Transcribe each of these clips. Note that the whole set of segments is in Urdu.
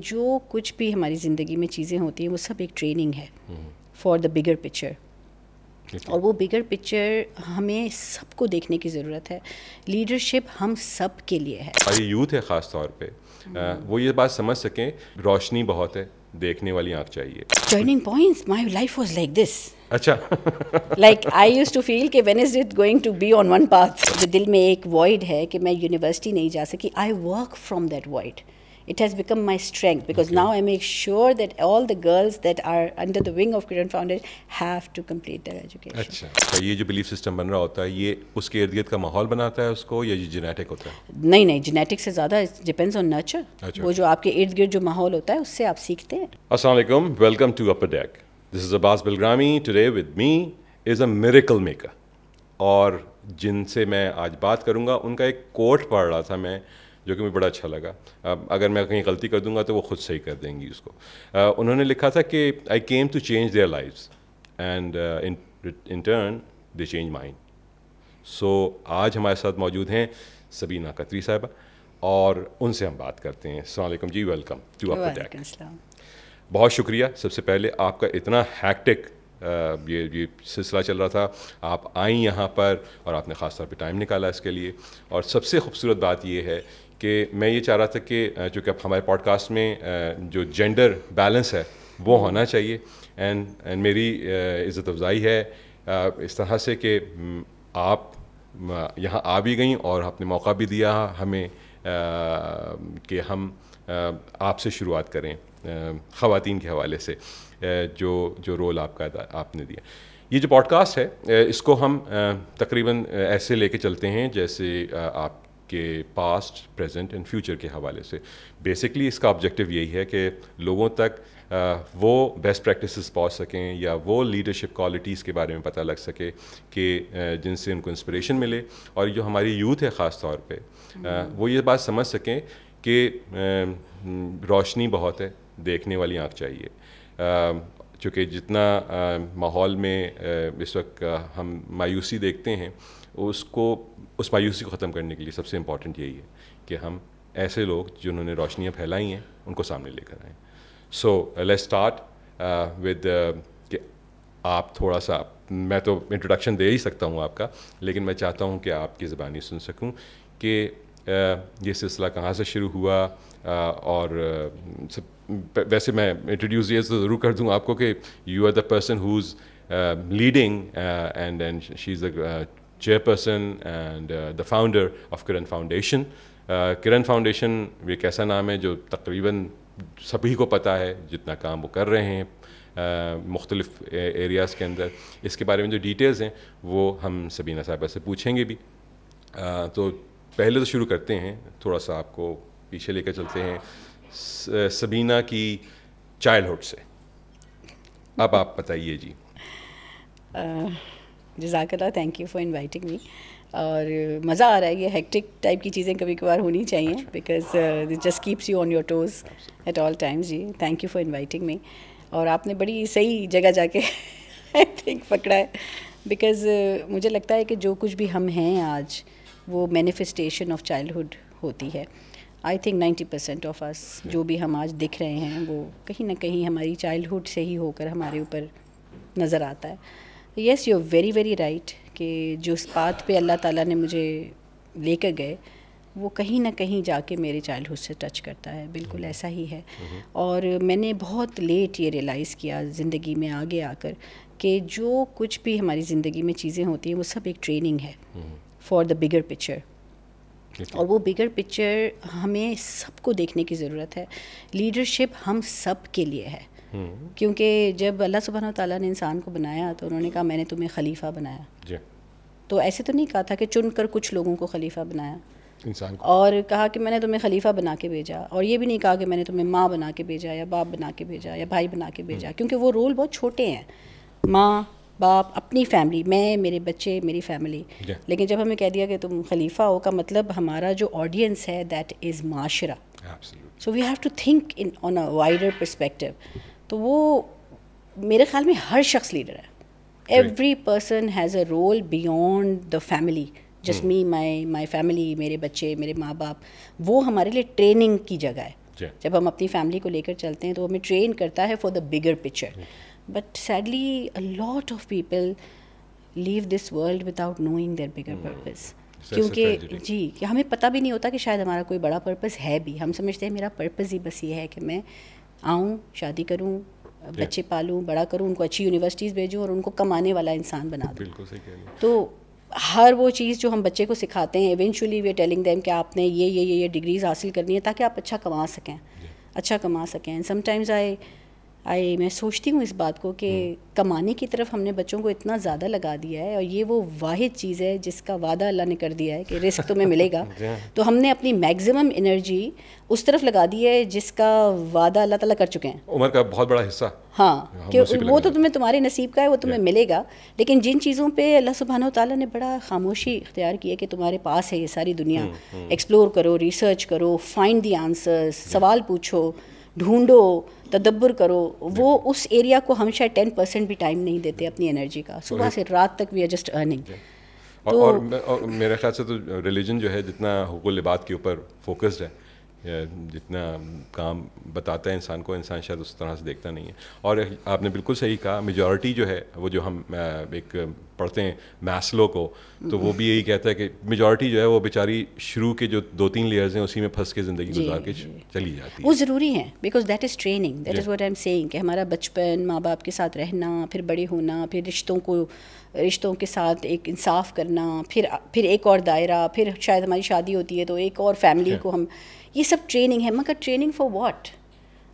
جو کچھ بھی ہماری زندگی میں چیزیں ہوتی ہیں وہ سب ایک ٹریننگ ہے فار دا بگر پکچر، اور وہ بگر پکچر ہمیں سب کو دیکھنے کی ضرورت ہے. لیڈرشپ ہم سب کے لیے ہے. ہماری یوتھ ہے خاص طور پہ وہ یہ بات سمجھ سکیں روشنی بہت ہے، دیکھنے والی آنکھ چاہیے. Turning points, my life was like this. اچھا like I used to feel کہ when is it going to be on one path. دل میں ایک وائڈ ہے کہ میں یونیورسٹی نہیں جا سکی. I work from that wide. It has become my strength because now I make sure that all the girls that are under the wing of Kiran Foundation have to complete their education. اچھا، یہ جو بلیف سسٹم بن رہا ہوتا ہے یہ اس کے ارد گرد کا ماحول بناتا ہے اس کو، یا یہ جینیٹک ہوتا ہے؟ نہیں، جینیٹک سے زیادہ ڈپینڈز آن نرچر. وہ جو آپ کے ارد گرد جو ماحول ہوتا ہے اس سے آپ سیکھتے ہیں. السلام علیکم، welcome to Upper Deck. This is Abbas Bilgrami. Today with me is a miracle maker, اور جن سے میں آج بات کروں گا ان کا ایک کوٹ پڑھ رہا تھا میں، جو کہ مجھے بڑا اچھا لگا. اگر میں کہیں غلطی کر دوں گا تو وہ خود صحیح کر دیں گی اس کو. انہوں نے لکھا تھا کہ I came to change their lives and in turn they change mind. So آج ہمارے ساتھ موجود ہیں سبینہ قطری صاحبہ، اور ان سے ہم بات کرتے ہیں. السلام علیکم جی، ویلکم ٹو اپر ڈیک. بہت شکریہ. سب سے پہلے آپ کا اتنا ہیکٹک یہ سلسلہ چل رہا تھا، آپ آئیں یہاں پر اور آپ نے خاص طور پہ ٹائم نکالا اس کے لیے. اور سب سے خوبصورت بات یہ ہے کہ میں یہ چاہ رہا تھا کہ چونکہ اب ہمارے پوڈ کاسٹ میں جو جینڈر بیلنس ہے وہ ہونا چاہیے، اینڈ میری عزت افزائی ہے اس طرح سے کہ آپ یہاں آ بھی گئیں اور آپ نے موقع بھی دیا ہمیں کہ ہم آپ سے شروعات کریں خواتین کے حوالے سے، جو رول آپ کا آپ نے دیا. یہ جو پوڈ کاسٹ ہے اس کو ہم تقریباً ایسے لے کے چلتے ہیں جیسے آپ کے پاسٹ، پریزنٹ اینڈ فیوچر کے حوالے سے. بیسکلی اس کا آبجیکٹیو یہی ہے کہ لوگوں تک وہ بیسٹ پریکٹسز پہنچ سکیں، یا وہ لیڈرشپ کوالٹیز کے بارے میں پتہ لگ سکے کہ جن سے ان کو انسپریشن ملے. اور جو ہماری یوتھ ہے خاص طور پہ وہ یہ بات سمجھ سکیں کہ روشنی بہت ہے، دیکھنے والی آنکھ چاہیے. چونکہ جتنا ماحول میں اس وقت ہم مایوسی دیکھتے ہیں، اس مایوسی کو ختم کرنے کے لیے سب سے امپورٹنٹ یہی ہے کہ ہم ایسے لوگ جنہوں نے روشنیاں پھیلائی ہیں ان کو سامنے لے کر آئیں. سو لیٹس اسٹارٹ ود کہ آپ تھوڑا سا، میں تو انٹروڈکشن دے ہی سکتا ہوں آپ کا، لیکن میں چاہتا ہوں کہ آپ کی زبانی سن سکوں کہ یہ سلسلہ کہاں سے شروع ہوا. اور ویسے میں انٹروڈیوس یہ ضرور کر دوں آپ کو کہ you are the person who is leading and she is the chairperson and the founder of Kiran Foundation. Kiran Foundation ایک ایسا نام ہے جو تقریباً سبھی کو پتہ ہے جتنا کام وہ کر رہے ہیں مختلف ایریاز کے اندر. اس کے بارے میں جو ڈیٹیلز ہیں وہ ہم سبینہ صاحبہ سے پوچھیں گے بھی. تو پہلے تو شروع کرتے ہیں، تھوڑا سا آپ کو پیچھے لے کر چلتے ہیں سبینہ کی چائلڈہڈ سے. اب آپ بتائیے جی. جزاک اللہ، thank you for inviting me. اور مزہ آ رہا ہے. یہ ہیکٹک ٹائپ کی چیزیں کبھی کبھار ہونی چاہیے because it just keeps you on your toes at all times. جی thank you for inviting me. اور آپ نے بڑی صحیح جگہ جا کے آئی تھنک پکڑا ہے، بیکاز مجھے لگتا ہے کہ جو کچھ بھی ہم ہیں آج وہ مینیفیسٹیشن آف چائلڈہڈ ہوتی ہے. آئی تھنک 90% آف اس جو بھی ہم آج دکھ رہے ہیں وہ کہیں نہ کہیں ہماری چائلڈہڈ سے ہی ہو کر ہمارے اوپر نظر آتا ہے. Yes you very very right کہ جو اس بات پہ اللہ تعالیٰ نے مجھے لے کر گئے وہ کہیں نہ کہیں جا کے میرے چائلڈہڈ سے ٹچ کرتا ہے. بالکل ایسا ہی ہے. اور میں نے بہت لیٹ یہ ریئلائز کیا زندگی میں آگے آ کر کہ جو کچھ بھی ہماری زندگی میں چیزیں ہوتی ہیں وہ سب ایک ٹریننگ ہے فار دا بگر پکچر. اور وہ بگر پکچر ہمیں سب کو دیکھنے کی ضرورت ہے. لیڈرشپ ہم سب کے لیے ہے. کیونکہ جب اللہ سبحانہ و تعالیٰ نے انسان کو بنایا تو انہوں نے کہا میں نے تمہیں خلیفہ بنایا. تو ایسے تو نہیں کہا تھا کہ چن کر کچھ لوگوں کو خلیفہ بنایا انسان کو، اور کہا کہ میں نے تمہیں خلیفہ بنا کے بھیجا. اور یہ بھی نہیں کہا کہ میں نے تمہیں ماں بنا کے بھیجا یا باپ بنا کے بھیجا یا بھائی بنا کے بھیجا، کیونکہ وہ رول بہت چھوٹے ہیں. ماں باپ، اپنی فیملی، میں، میرے بچے، میری فیملی. لیکن جب ہمیں کہہ دیا کہ تم خلیفہ ہو، کا مطلب ہمارا جو آڈینس ہے دیٹ از معاشرہ. So we have to think on a wider perspective. تو وہ میرے خیال میں ہر شخص لیڈر ہے. Every person has a role beyond the family. Just me, my family, میرے بچے، میرے ماں باپ، وہ ہمارے لیے ٹریننگ کی جگہ ہے. جب ہم اپنی فیملی کو لے کر چلتے ہیں تو ہمیں ٹرین کرتا ہے for the bigger picture. But sadly a lot of people leave this world without knowing their bigger purpose. کیونکہ جی کہ ہمیں پتہ بھی نہیں ہوتا کہ شاید ہمارا کوئی بڑا پرپز ہے بھی. ہم سمجھتے ہیں میرا پرپز ہی بس یہ ہے کہ میں آؤں, شادی کروں, بچے پالوں, بڑا کروں, ان کو اچھی یونیورسٹیز بھیجوں اور ان کو کمانے والا انسان بنا دوں. بالکل صحیح کہہ رہی ہیں. تو ہر وہ چیز جو ہم بچے کو سکھاتے ہیں eventually we are telling them کہ آپ نے یہ ڈگریز حاصل کرنی ہے تاکہ آپ اچھا کما سکیں, اچھا کما سکیں. سم ٹائمز میں سوچتی ہوں اس بات کو کہ کمانے کی طرف ہم نے بچوں کو اتنا زیادہ لگا دیا ہے, اور یہ وہ واحد چیز ہے جس کا وعدہ اللہ نے کر دیا ہے کہ رزق تمہیں ملے گا. تو ہم نے اپنی میگزیمم انرجی اس طرف لگا دی ہے جس کا وعدہ اللہ تعالیٰ کر چکے ہیں. عمر کا بہت بڑا حصہ. ہاں, کہ وہ تو تمہارے نصیب کا ہے, وہ تمہیں ملے گا. لیکن جن چیزوں پہ اللہ سبحانہ و تعالیٰ نے بڑا خاموشی اختیار کی ہے کہ تمہارے پاس ہے یہ ساری دنیا, ایکسپلور کرو, ریسرچ کرو, فائنڈ دی آنسرس, سوال پوچھو, ڈھونڈو, تدبر کرو, وہ اس ایریا کو ہم شاید 10% بھی ٹائم نہیں دیتے اپنی انرجی کا. صبح سے رات تک وی آر جسٹ ارننگ. اور میرے خیال سے تو ریلیجن جو ہے جتنا حقوق العباد کے اوپر فوکسڈ ہے, جتنا کام بتاتا ہے انسان کو, انسان شاید اس طرح سے دیکھتا نہیں ہے. اور آپ نے بالکل صحیح کہا, میجورٹی جو ہے وہ جو ہم ایک پڑھتے ہیں میسلو کو, تو وہ بھی یہی کہتا ہے کہ میجورٹی جو ہے وہ بیچاری شروع کے جو 2-3 لیئرز ہیں اسی میں پھنس کے زندگی گزار کے چلی جاتی ہے. وہ ضروری ہے because that is training, that is what I am seeing, کہ ہمارا بچپن, ماں باپ کے ساتھ رہنا, پھر بڑے ہونا, پھر رشتوں کے ساتھ ایک انصاف کرنا, پھر ایک اور دائرہ, پھر شاید ہماری شادی ہوتی ہے تو ایک اور فیملی کو ہم, یہ سب ٹریننگ ہے. مگر ٹریننگ فار واٹ؟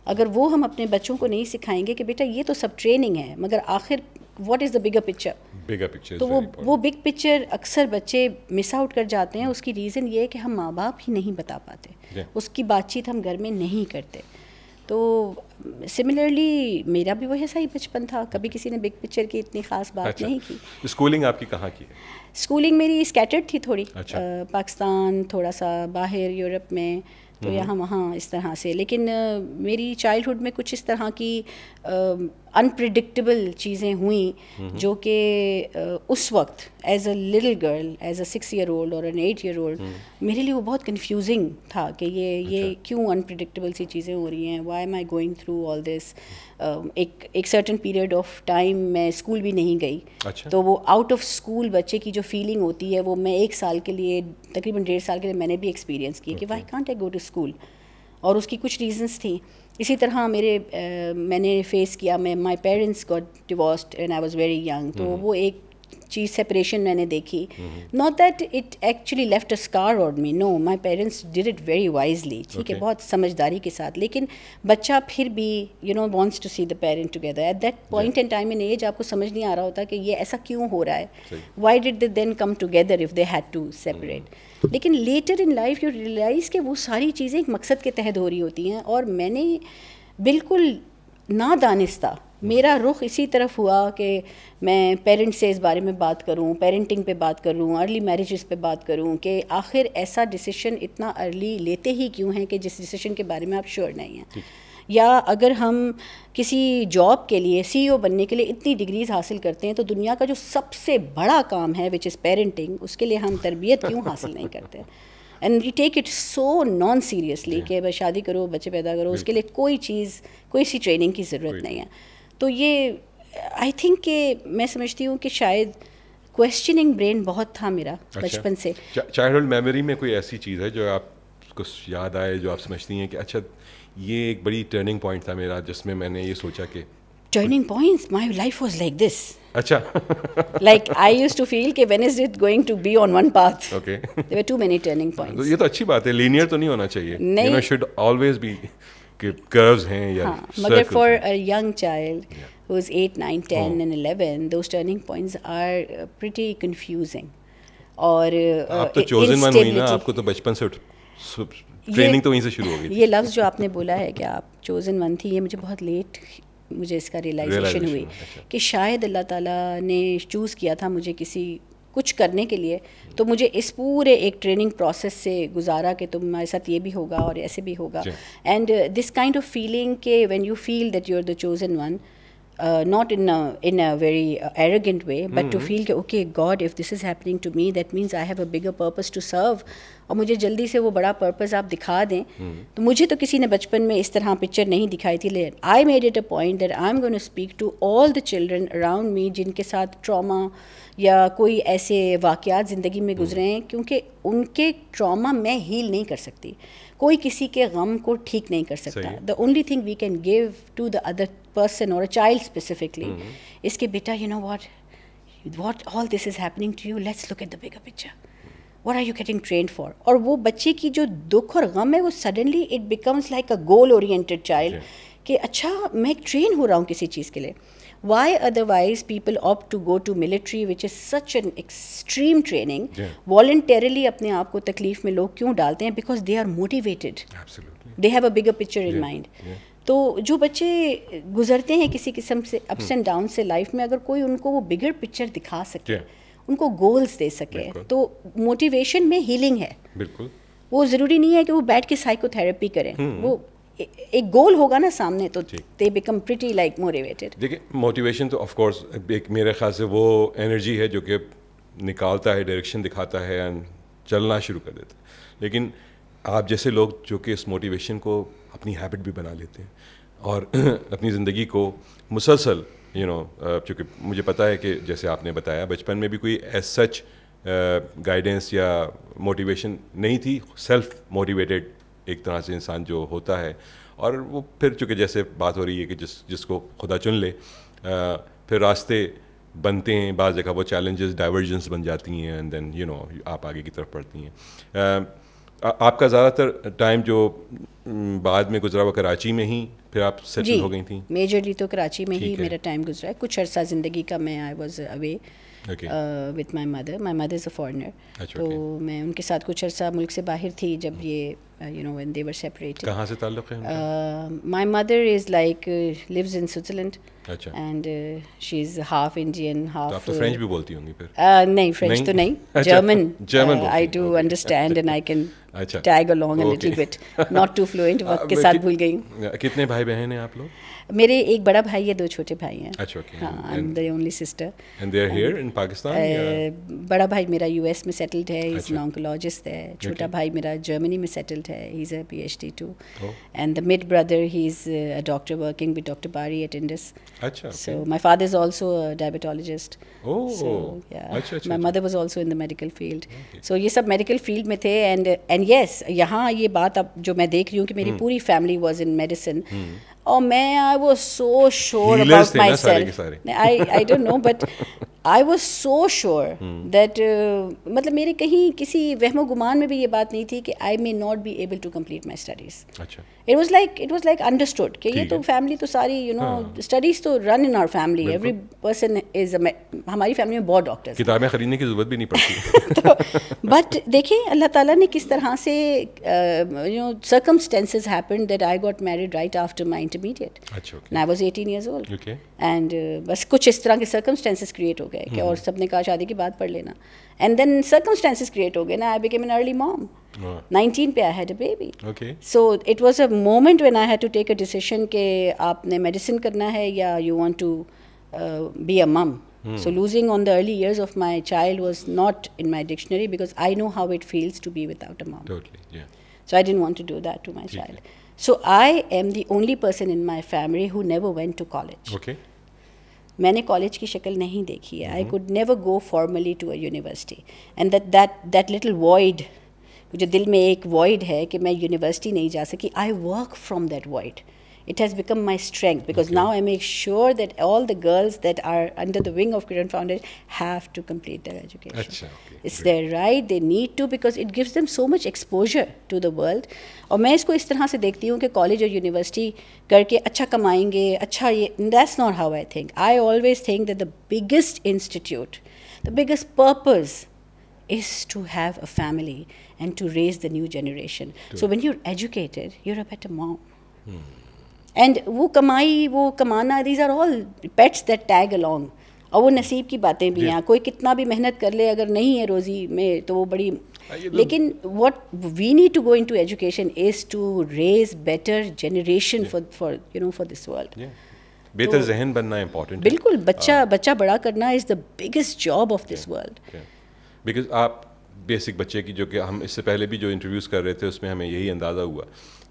اگر وہ ہم اپنے بچوں کو نہیں سکھائیں گے کہ بیٹا یہ تو سب ٹریننگ ہے, مگر آخر what is the bigger picture? تو وہ بگ پکچر اکثر بچے مس آؤٹ کر جاتے ہیں. اس کی ریزن یہ ہے کہ ہم ماں باپ ہی نہیں بتا پاتے, اس کی بات چیت ہم گھر میں نہیں کرتے. تو سملرلی میرا بھی وہ ایسا ہی بچپن تھا, کبھی کسی نے بگ پکچر کی اتنی خاص بات نہیں کی. اسکولنگ آپ کی کہاں کی ہے؟ اسکولنگ میری اسکیٹرڈ تھی تھوڑی, پاکستان, تھوڑا سا باہر یورپ میں, تو یہاں وہاں اس طرح سے. لیکن میری چائلڈہڈ میں کچھ اس طرح کی انپریڈکٹیبل چیزیں ہوئیں جو کہ اس وقت as a little girl, as a 6 year old اور این 8 year old میرے لیے وہ بہت کنفیوزنگ تھا کہ یہ کیوں انپریڈکٹیبل سی چیزیں ہو رہی ہیں, why am I going through all this. ایک سرٹن پیریڈ آف ٹائم میں اسکول بھی نہیں گئی, تو وہ آؤٹ آف اسکول بچے کی جو فیلنگ ہوتی ہے وہ میں 1 سال کے لیے, تقریباً 1.5 سال کے لیے میں نے بھی ایکسپیرینس کی کہ why can't I go to school, اور اس کی کچھ ریزنس تھیں. اسی طرح میں نے فیس کیا, my parents got divorced and I was very young, تو وہ ایک چیز سیپریشن میں نے دیکھی. Not that it actually left a scar on me, no, my parents did it very wisely, ٹھیک ہے, بہت سمجھداری کے ساتھ. لیکن بچہ پھر بھی wants to see the parent together. At that point in time in age آپ کو سمجھ نہیں آ رہا ہوتا کہ یہ ایسا کیوں ہو رہا ہے, why did they then come together if they had to separate. لیکن later in life you realize کہ وہ ساری چیزیں ایک مقصد کے تحت ہو رہی ہوتی ہیں. اور میں نے بالکل نادانستہ میرا رخ اسی طرف ہوا کہ میں پیرنٹ سے اس بارے میں بات کروں, پیرنٹنگ پہ بات کروں, ارلی میرجز پہ بات کروں کہ آخر ایسا ڈیسیشن اتنا ارلی لیتے ہی کیوں ہیں کہ جس ڈیسیشن کے بارے میں آپ شیور نہیں ہیں. یا اگر ہم کسی جاب کے لیے CEO بننے کے لیے اتنی ڈگریز حاصل کرتے ہیں تو دنیا کا جو سب سے بڑا کام ہے وچ از پیرنٹنگ, اس کے لیے ہم تربیت کیوں حاصل نہیں کرتے؟ And we take it so non seriously کہ بس شادی کرو, بچے پیدا کرو, اس کے لیے کوئی سی ٹریننگ کی ضرورت نہیں ہے. تو یہ آئی تھنک کہ میں سمجھتی ہوں کہ شاید کویسچننگ برین بہت تھا میرا بچپن سے. چائلڈہڈ میموری میں کوئی ایسی چیز ہے جو آپ کو یاد آئے, جو آپ سمجھتی ہیں کہ اچھا یہ ایک بڑی ٹرننگ پوائنٹ تھا میرا, جس میں نے یہ سوچا کہ turning points, my life was like this. Acha. Like I used to feel کہ when is it going to be on one path? Okay. There were too many turning points. یہ تو اچھی بات ہے, linear تو نہیں ہونا چاہیے. You know, should always be کہ curves ہیں یا circles. مگر for a young child who's 8, 9, 10 and 11, those turning points are pretty confusing. اور آپ تو chosen one ہوئی نا, آپ کو تو بچپن سے ٹریننگ تو وہیں سے شروع ہو گئی. یہ لفظ جو آپ نے بولا ہے کہ آپ chosen one تھی, یہ مجھے بہت لیٹ مجھے اس کا ریئلائزیشن ہوئی کہ شاید اللہ تعالیٰ نے چوز کیا تھا مجھے کچھ کرنے کے لیے, تو مجھے اس پورے ایک ٹریننگ پروسیس سے گزارا کہ تمہارے ساتھ یہ بھی ہوگا اور ایسے بھی ہوگا. And this kind of feeling کہ when you feel that you are the chosen one, not in a very arrogant way, but to feel کہ okay God, if this is happening to me, that means I have a bigger purpose to serve اور مجھے جلدی سے وہ بڑا پرپز آپ دکھا دیں. تو مجھے تو کسی نے بچپن میں اس طرح پکچر نہیں دکھائی تھی. I made it a point that I am going to speak to all the children around me جن کے ساتھ ٹراما یا کوئی ایسے واقعات زندگی میں گزرے ہیں, کیونکہ ان کے ٹراما میں ہیل نہیں کر سکتی, کوئی کسی کے غم کو ٹھیک نہیں کر سکتا. The only thing we can give to the other person or a child specifically is کہ بیٹا you know what all this is happening to you, let's look at the bigger picture, what are you getting trained for. اور وہ بچے کی جو دکھ اور غم ہے وہ suddenly it becomes like a goal oriented child کہ اچھا میں ٹرین ہو رہا ہوں کسی چیز کے لیے. Why otherwise people opt to go to military which is such an extreme training, voluntarily اپنے آپ کو تکلیف میں لوگ کیوں ڈالتے ہیں؟ because they are motivated, they have a bigger picture in mind. تو جو بچے گزرتے ہیں کسی قسم سے اپس اینڈ ڈاؤن سے لائف میں, اگر کوئی ان کو وہ بگر پکچر دکھا سکے, ان کو گولز دے سکے, تو موٹیویشن میں ہیلنگ ہے. بالکل, وہ ضروری نہیں ہے کہ وہ بیٹھ کے سائیکو تھراپی کریں, وہ ایک گول ہوگا نا سامنے تو they become pretty like motivated. دیکھیں موٹیویشن تو آف کورس ایک میرے خیال سے وہ انرجی ہے جو کہ نکالتا ہے, ڈائریکشن دکھاتا ہے اینڈ چلنا شروع کر دیتا ہے. لیکن آپ جیسے لوگ جو کہ اس موٹیویشن کو اپنی ہیبٹ بھی بنا لیتے ہیں اور اپنی زندگی کو مسلسل چونکہ مجھے پتہ ہے کہ جیسے آپ نے بتایا بچپن میں بھی کوئی ایز سچ گائیڈنس یا موٹیویشن نہیں تھی, سیلف موٹیویٹیڈ ایک طرح سے انسان جو ہوتا ہے, اور وہ پھر چونکہ جیسے بات ہو رہی ہے کہ جس کو خدا چن لے پھر راستے بنتے ہیں, بعض جگہ وہ چیلنجز ڈائیورجنس بن جاتی ہیں اینڈ دین آپ آگے کی طرف بڑھتی ہیں. آپ کا زیادہ تر ٹائم جو بعد میں گزرا وہ کراچی میں ہی پھر آپ سیٹل ہو گئی تھیں؟ میجرلی تو کراچی میں ہی میرا ٹائم گزرا ہے. کچھ عرصہ زندگی کا میں I was away with my mother is a foreigner, تو میں ان کے ساتھ کچھ عرصہ ملک سے باہر تھی جب یہ when they were separated. کہاں سے تعلق ہے ان کا؟ My mother is like lives in Switzerland. اچھا. And she is half Indian, half. آپ تو فرینچ بھی بولتی ہوں گی پھر؟ نہیں, فرینچ تو نہیں, German I do understand and I can tag along a little bit. Not too fluent, وقت کے ساتھ بھول گئی ہوں. کتنے بھائی بہن ہیں آپ لوگ؟ میرے ایک بڑا بھائی ہے, 2 چھوٹے بھائی ہیں. اچھا, اوکے. ہاں, I'm the only sister. And they are here in Pakistan? بڑا بھائی میرا US میں سیٹلڈ ہے, he's an oncologist ہے. چھوٹا بھائی میرا جرمنی میں سیٹلڈ ہے, he's a PhD too. And the mid brother, he's a doctor working with Dr. Bari at Indus. Acha. So my father is also a diabetologist. Oh. So yeah, my mother was also in the medical field. So یہ سب medical field میں تھے. And yes, یہاں یہ بات اب جو میں دیکھ رہی ہوں کہ میری پوری family was in medicine. اور میں I was so sure about myself. I don't know, but I was so sure that مطلب میرے کہیں کسی وہم و گمان میں بھی یہ بات نہیں تھی کہ I may not be able to complete my studies. It was like understood کہ یہ تو فیملی تو ساری studies تو run in our family. Every person is ہماری فیملی میں بہت ڈاکٹرز. کتابیں خریدنے کی ضرورت بھی نہیں پڑتی. بٹ دیکھیں اللہ تعالیٰ نے کس طرح سے circumstances happened that I got married right after my intermediate. And I was 18 years old. And بس کچھ اس طرح کے circumstances create ہو گئے کہ اور سب نے کہا شادی کے بعد پڑھ لینا. And then circumstances create ہو گئے نا, I became an early mom. 19 پہ I had a baby. So it was a moment when I had to take a decision کہ آپ نے میڈیسن کرنا ہے یا you want to be a mom. So losing on the early years of my child was not in my dictionary because I know how it feels to be without a mom. Totally, yeah. So I didn't want to do that to my child. So I am the only person in my family who never went to college. Okay. میں نے کالج کی شکل نہیں دیکھی ہے. I could never go formally to a university. And that little void, جو دل میں ایک void ہے کہ میں یونیورسٹی نہیں جا سکی, I work from that void. It has become my strength because now I make sure that all the girls that are under the wing of Kiran Foundation have to complete their education. It's their right, they need to because it gives them so much exposure to the world. اور میں اس کو اس طرح سے دیکھتی ہوں کہ کالج اور یونیورسٹی کر کے اچھا کمائیں گے, اچھا یہ that's not how I think. I always think that the biggest institute, the biggest purpose is to have a family and to raise the new generation. So when you're educated, you're a better mom. And وہ کمائی وہ کمانا these are all pets that tag along. اور وہ نصیب کی باتیں بھی ہیں, کوئی کتنا بھی محنت کر لے اگر نہیں ہے روزی میں تو وہ بڑی. لیکن what we need to go into education is to raise better generation for this world. بہتر ذہن بننا امپورٹنٹ. بالکل, بچہ بڑا کرنا is the biggest job of this world. Because آپ بیسک بچے کی, جو کہ ہم اس سے پہلے بھی جو انٹرویوز کر رہے تھے اس میں ہمیں یہی اندازہ ہوا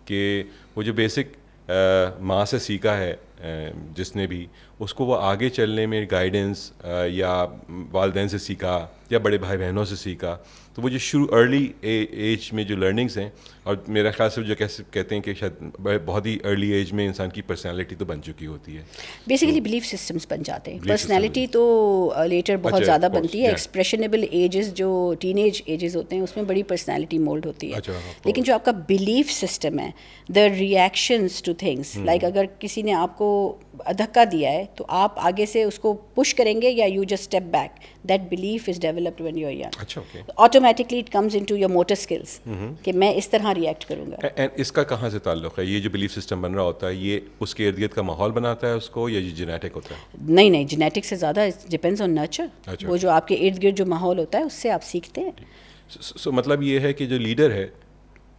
کہ وہ جو بیسک ماں سے سیکھا ہے جس نے بھی, اس کو وہ آگے چلنے میں گائیڈنس یا والدین سے سیکھا یا بڑے بھائی بہنوں سے سیکھا, تو وہ جو شروع ارلی ایج میں جو لرننگس ہیں, اور میرا خیال سے جو کہتے ہیں کہ شاید بہت ہی ارلی ایج میں انسان کی پرسنالٹی تو بن چکی ہوتی ہے, بیسیکلی بلیف سسٹمز بن جاتے ہیں. پرسنالٹی تو لیٹر بہت زیادہ بنتی ہے. ایکسپریشنیبل ایجز جو ٹین ایج ایجز ہوتے ہیں اس میں بڑی پرسنالٹی مولڈ ہوتی ہے, لیکن جو آپ کا بلیف سسٹم ہے, دا ریئیکشنز ٹو تھنگس, لائک اگر کسی نے آپ کو دھکا دیا ہے تو آپ آگے سے اس کو پش کریں گے یا you just step back. That belief is developed when you are young. Automatically it comes into your motor skills کہ میں اس طرح ریئیکٹ کروں گا. اس کا کہاں سے تعلق ہے, یہ جو بلیف سسٹم بن رہا ہوتا ہے یہ اس کے ارد گرد کا ماحول بناتا ہے اس کو, یا یہ جینیٹک ہوتا ہے؟ نہیں, جینیٹک سے زیادہ ڈپینڈز آن نرچر. وہ جو آپ کے ارد گرد جو ماحول ہوتا ہے اس سے آپ سیکھتے ہیں. سو مطلب یہ ہے کہ جو لیڈر ہے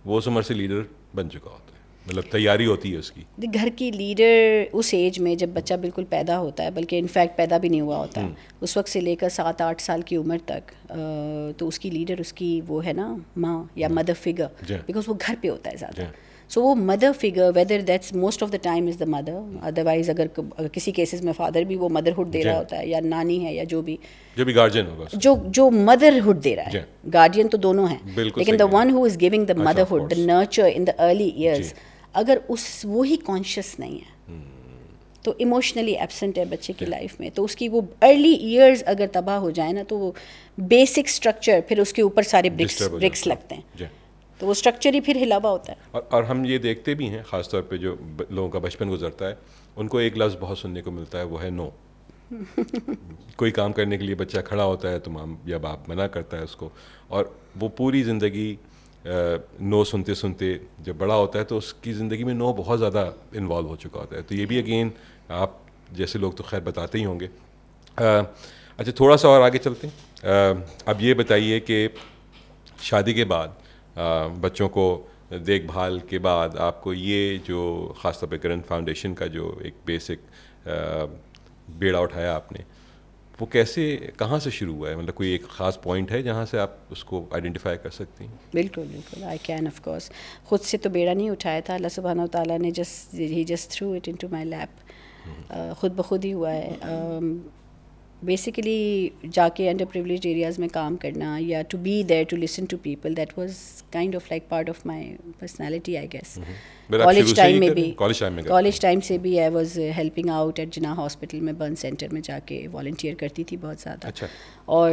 وہ اس عمر سے لیڈر بن چکا ہوتا ہے, مطلب تیاری ہوتی ہے اس کی. گھر کی لیڈر اس ایج میں جب بچہ بالکل پیدا ہوتا ہے, بلکہ انفیکٹ پیدا بھی نہیں ہوا ہوتا, اس وقت سے لے کر 7-8 سال کی عمر تک, تو اس کی لیڈر اس کی وہ ہے نا ماں یا مدر فگر, بیکاز وہ گھر پہ ہوتا ہے زیادہ. سو وہ mother figure, weather that's most of the time is the mother, otherwise اگر کسی کیسز میں فادر بھی وہ مدرہڈ دے رہا ہوتا ہے, یا نانی ہے یا جو بھی گارجین ہوگا, جو مدرہڈ دے رہا ہے. گارجین تو دونوں ہیں, لیکن the one who is giving the motherhood, the nurture in the early years, اگر وہی کانشیس نہیں ہے تو ایموشنلی ایبسنٹ ہے بچے کی لائف میں, تو اس کی وہ ارلی ایئرز اگر تباہ ہو جائے نا, تو وہ بیسک اسٹرکچر پھر اس کے اوپر سارے برکس لگتے ہیں, تو وہ اسٹرکچر ہی پھر ہلا ہوا ہوتا ہے. اور ہم یہ دیکھتے بھی ہیں خاص طور پہ جو لوگوں کا بچپن گزرتا ہے, ان کو ایک لفظ بہت سننے کو ملتا ہے, وہ ہے نو. کوئی کام کرنے کے لیے بچہ کھڑا ہوتا ہے تو ماں یا باپ منع کرتا ہے اس کو, اور وہ پوری زندگی نو سنتے سنتے جب بڑا ہوتا ہے تو اس کی زندگی میں نو بہت زیادہ انوالو ہو چکا ہوتا ہے. تو یہ بھی اگین آپ جیسے لوگ تو خیر بتاتے ہی ہوں گے. اچھا, تھوڑا سا اور آگے چلتے ہیں. اب یہ بتائیے کہ شادی کے بعد بچوں کو دیکھ بھال کے بعد آپ کو یہ جو خاص طور پہ کرنٹ فاؤنڈیشن کا جو ایک بیسک بیڑا اٹھایا آپ نے, وہ کیسے کہاں سے شروع ہوا ہے, مطلب کوئی ایک خاص پوائنٹ ہے جہاں سے آپ اس کو آئیڈینٹیفائی کر سکتی ہیں؟ بالکل آئی کین آف کورس. خود سے تو بیڑا نہیں اٹھایا تھا, اللہ سبحانہ و تعالیٰ نے جسٹ تھرو اٹ انٹو مائی لیپ, خود بخود ہی ہوا ہے. بیسیکلی جا کے انڈر پریولیجڈ ایریاز میں کام کرنا, یا to be there to listen to people, that was kind of like part of my personality I guess. College time سے بھی I was helping out at Jinnah hospital میں, برن سینٹر میں جا کے والنٹیئر کرتی تھی بہت زیادہ. اور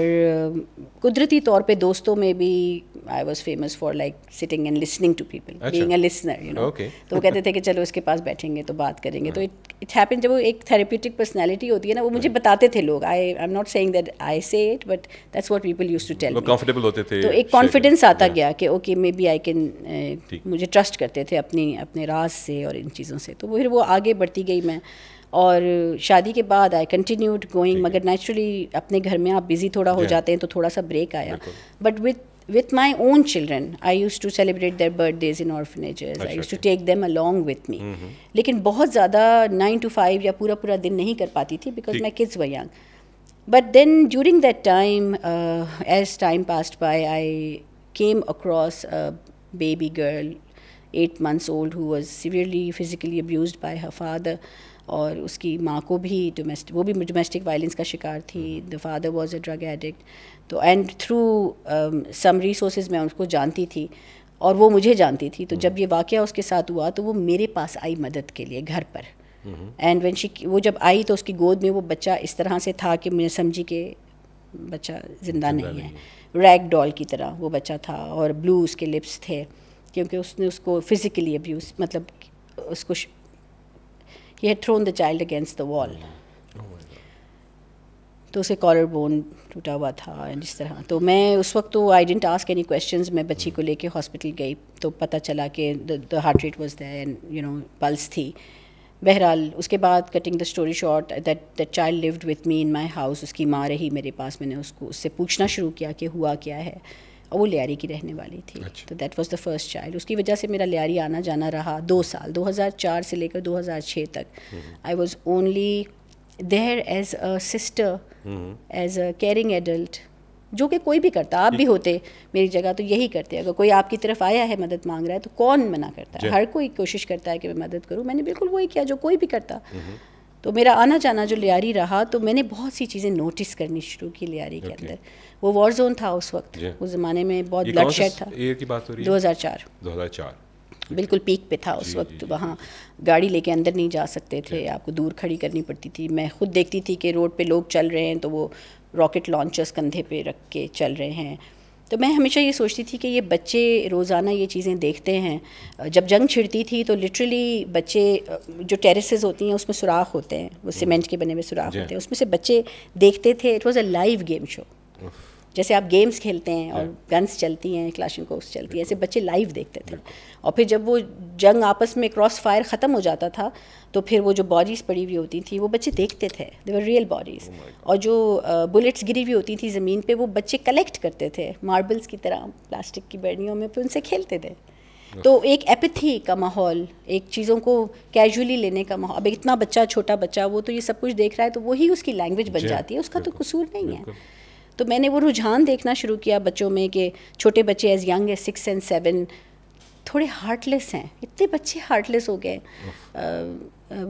قدرتی طور پہ دوستوں میں بھی I was famous for like sitting and listening to people, being a listener, you know. تو وہ کہتے تھے کہ چلو اس کے پاس بیٹھیں گے تو بات کریں گے. تو اٹ ہیپن, جب وہ ایک تھراپیوٹک پرسنالٹی ہوتی ہے نا, وہ مجھے بتاتے تھے لوگ. I am not saying that I say it, but that's what people used to tell me. Comfortable ہوتے تھے, تو ایک کانفیڈنس آتا گیا کہ okay may be I can, مجھے ٹرسٹ کرتے تھے اپنے راز سے اور ان چیزوں سے. تو پھر وہ آگے بڑھتی گئی میں, اور شادی کے بعد آئی کنٹینیوڈ گوئنگ. مگر نیچرلی اپنے گھر میں آپ بزی تھوڑا ہو جاتے ہیں تو تھوڑا سا بریک آیا. But with my own children, I used to celebrate their birthdays in orphanages. I used to take them along with me. لیکن بہت زیادہ 9 to 5 یا پورا دن نہیں کر پاتی تھی because my kids were young. But then during that time, as time passed by, I came across a baby girl, 8 months old, who was severely physically abused by her father. اور اس کی ماں کو بھی وہ بھی ڈومیسٹک وائلنس کا شکار تھی. The father was a drug addict. تو اینڈ تھرو سم ریسورسز میں اس کو جانتی تھی اور وہ مجھے جانتی تھی. تو جب یہ واقعہ اس کے ساتھ ہوا تو وہ میرے پاس آئی مدد کے لیے گھر پر. اینڈ وین وہ جب آئی تو اس کی گود میں وہ بچہ اس طرح سے تھا کہ میں سمجھی کہ بچہ زندہ نہیں ہے. ریگ ڈال کی طرح وہ بچہ تھا, اور بلو اس کے لپس تھے, کیونکہ اس نے اس کو فزیکلی ابیوز, مطلب اس کو he had thrown the child against the wall. تو اسے کالر بون ٹوٹا ہوا تھا اس طرح. تو میں اس وقت تو I didn't ask any questions. میں بچی کو لے کے ہاسپٹل گئی تو پتہ چلا کہ the heart rate was there and you know pulse تھی. بہرحال اس کے بعد cutting the story short, that child lived with me in my house. اس کی ماں رہی میرے پاس. میں نے اس سے پوچھنا شروع کیا کہ ہوا کیا ہے, اور وہ لیاری کی رہنے والی تھی. تو that was the first child. اس کی وجہ سے میرا لیاری آنا جانا رہا 2 سال, 2004 سے لے کر 2006 تک. I was only there as a sister, as a caring adult, جو کہ کوئی بھی کرتا, آپ بھی ہوتے میری جگہ تو یہی کرتے. اگر کوئی آپ کی طرف آیا ہے مدد مانگ رہا ہے تو کون منع کرتا ہے؟ ہر کوئی کوشش کرتا ہے کہ میں مدد کروں. میں نے بالکل وہی کیا جو کوئی بھی کرتا. تو میرا آنا جانا جو لیاری رہا تو میں نے بہت سی چیزیں نوٹس کرنی شروع کی لیاری کے اندر. وہ وار زون تھا اس وقت, اس زمانے میں بہت بلڈ شیڈ تھا. 2004 بالکل پیک پہ تھا اس وقت. وہاں گاڑی لے کے اندر نہیں جا سکتے تھے, آپ کو دور کھڑی کرنی پڑتی تھی. میں خود دیکھتی تھی کہ روڈ پہ لوگ چل رہے ہیں تو وہ راکٹ لانچرز کندھے پہ رکھ کے چل رہے ہیں. تو میں ہمیشہ یہ سوچتی تھی کہ یہ بچے روزانہ یہ چیزیں دیکھتے ہیں. جب جنگ چھڑتی تھی تو لٹرلی بچے, جو ٹیریسز ہوتی ہیں اس میں سوراخ ہوتے ہیں, وہ سیمنٹ کے بنے ہوئے سوراخ ہوتے ہیں, اس میں سے بچے دیکھتے تھے. It was a live game show. جیسے آپ گیمز کھیلتے ہیں اور گنز چلتی ہیں, کلاشنکوفs چلتی ہیں, ایسے بچے لائیو دیکھتے تھے. اور پھر جب وہ جنگ آپس میں کراس فائر ختم ہو جاتا تھا تو پھر وہ جو باڈیز پڑی ہوئی ہوتی تھیں وہ بچے دیکھتے تھے. دے ور ریئل باڈیز. اور جو بلٹس گری ہوئی ہوتی تھیں زمین پہ وہ بچے کلیکٹ کرتے تھے ماربلس کی طرح پلاسٹک کی بیڑیوں میں, پھر ان سے کھیلتے تھے. تو ایک ایپتھی کا ماحول, ایک چیزوں کو کیجولی لینے کا ماحول. اب اتنا بچہ, چھوٹا بچہ, وہ تو یہ سب کچھ دیکھ رہا ہے تو وہی اس کی لینگویج بن جاتی ہے, اس کا تو قصور نہیں ہے. تو میں نے وہ رجحان دیکھنا شروع کیا بچوں میں کہ چھوٹے بچے ایز ینگ ایز 6 and 7 تھوڑے ہارٹ لیس ہیں. اتنے بچے ہارٹ لیس ہو گئے.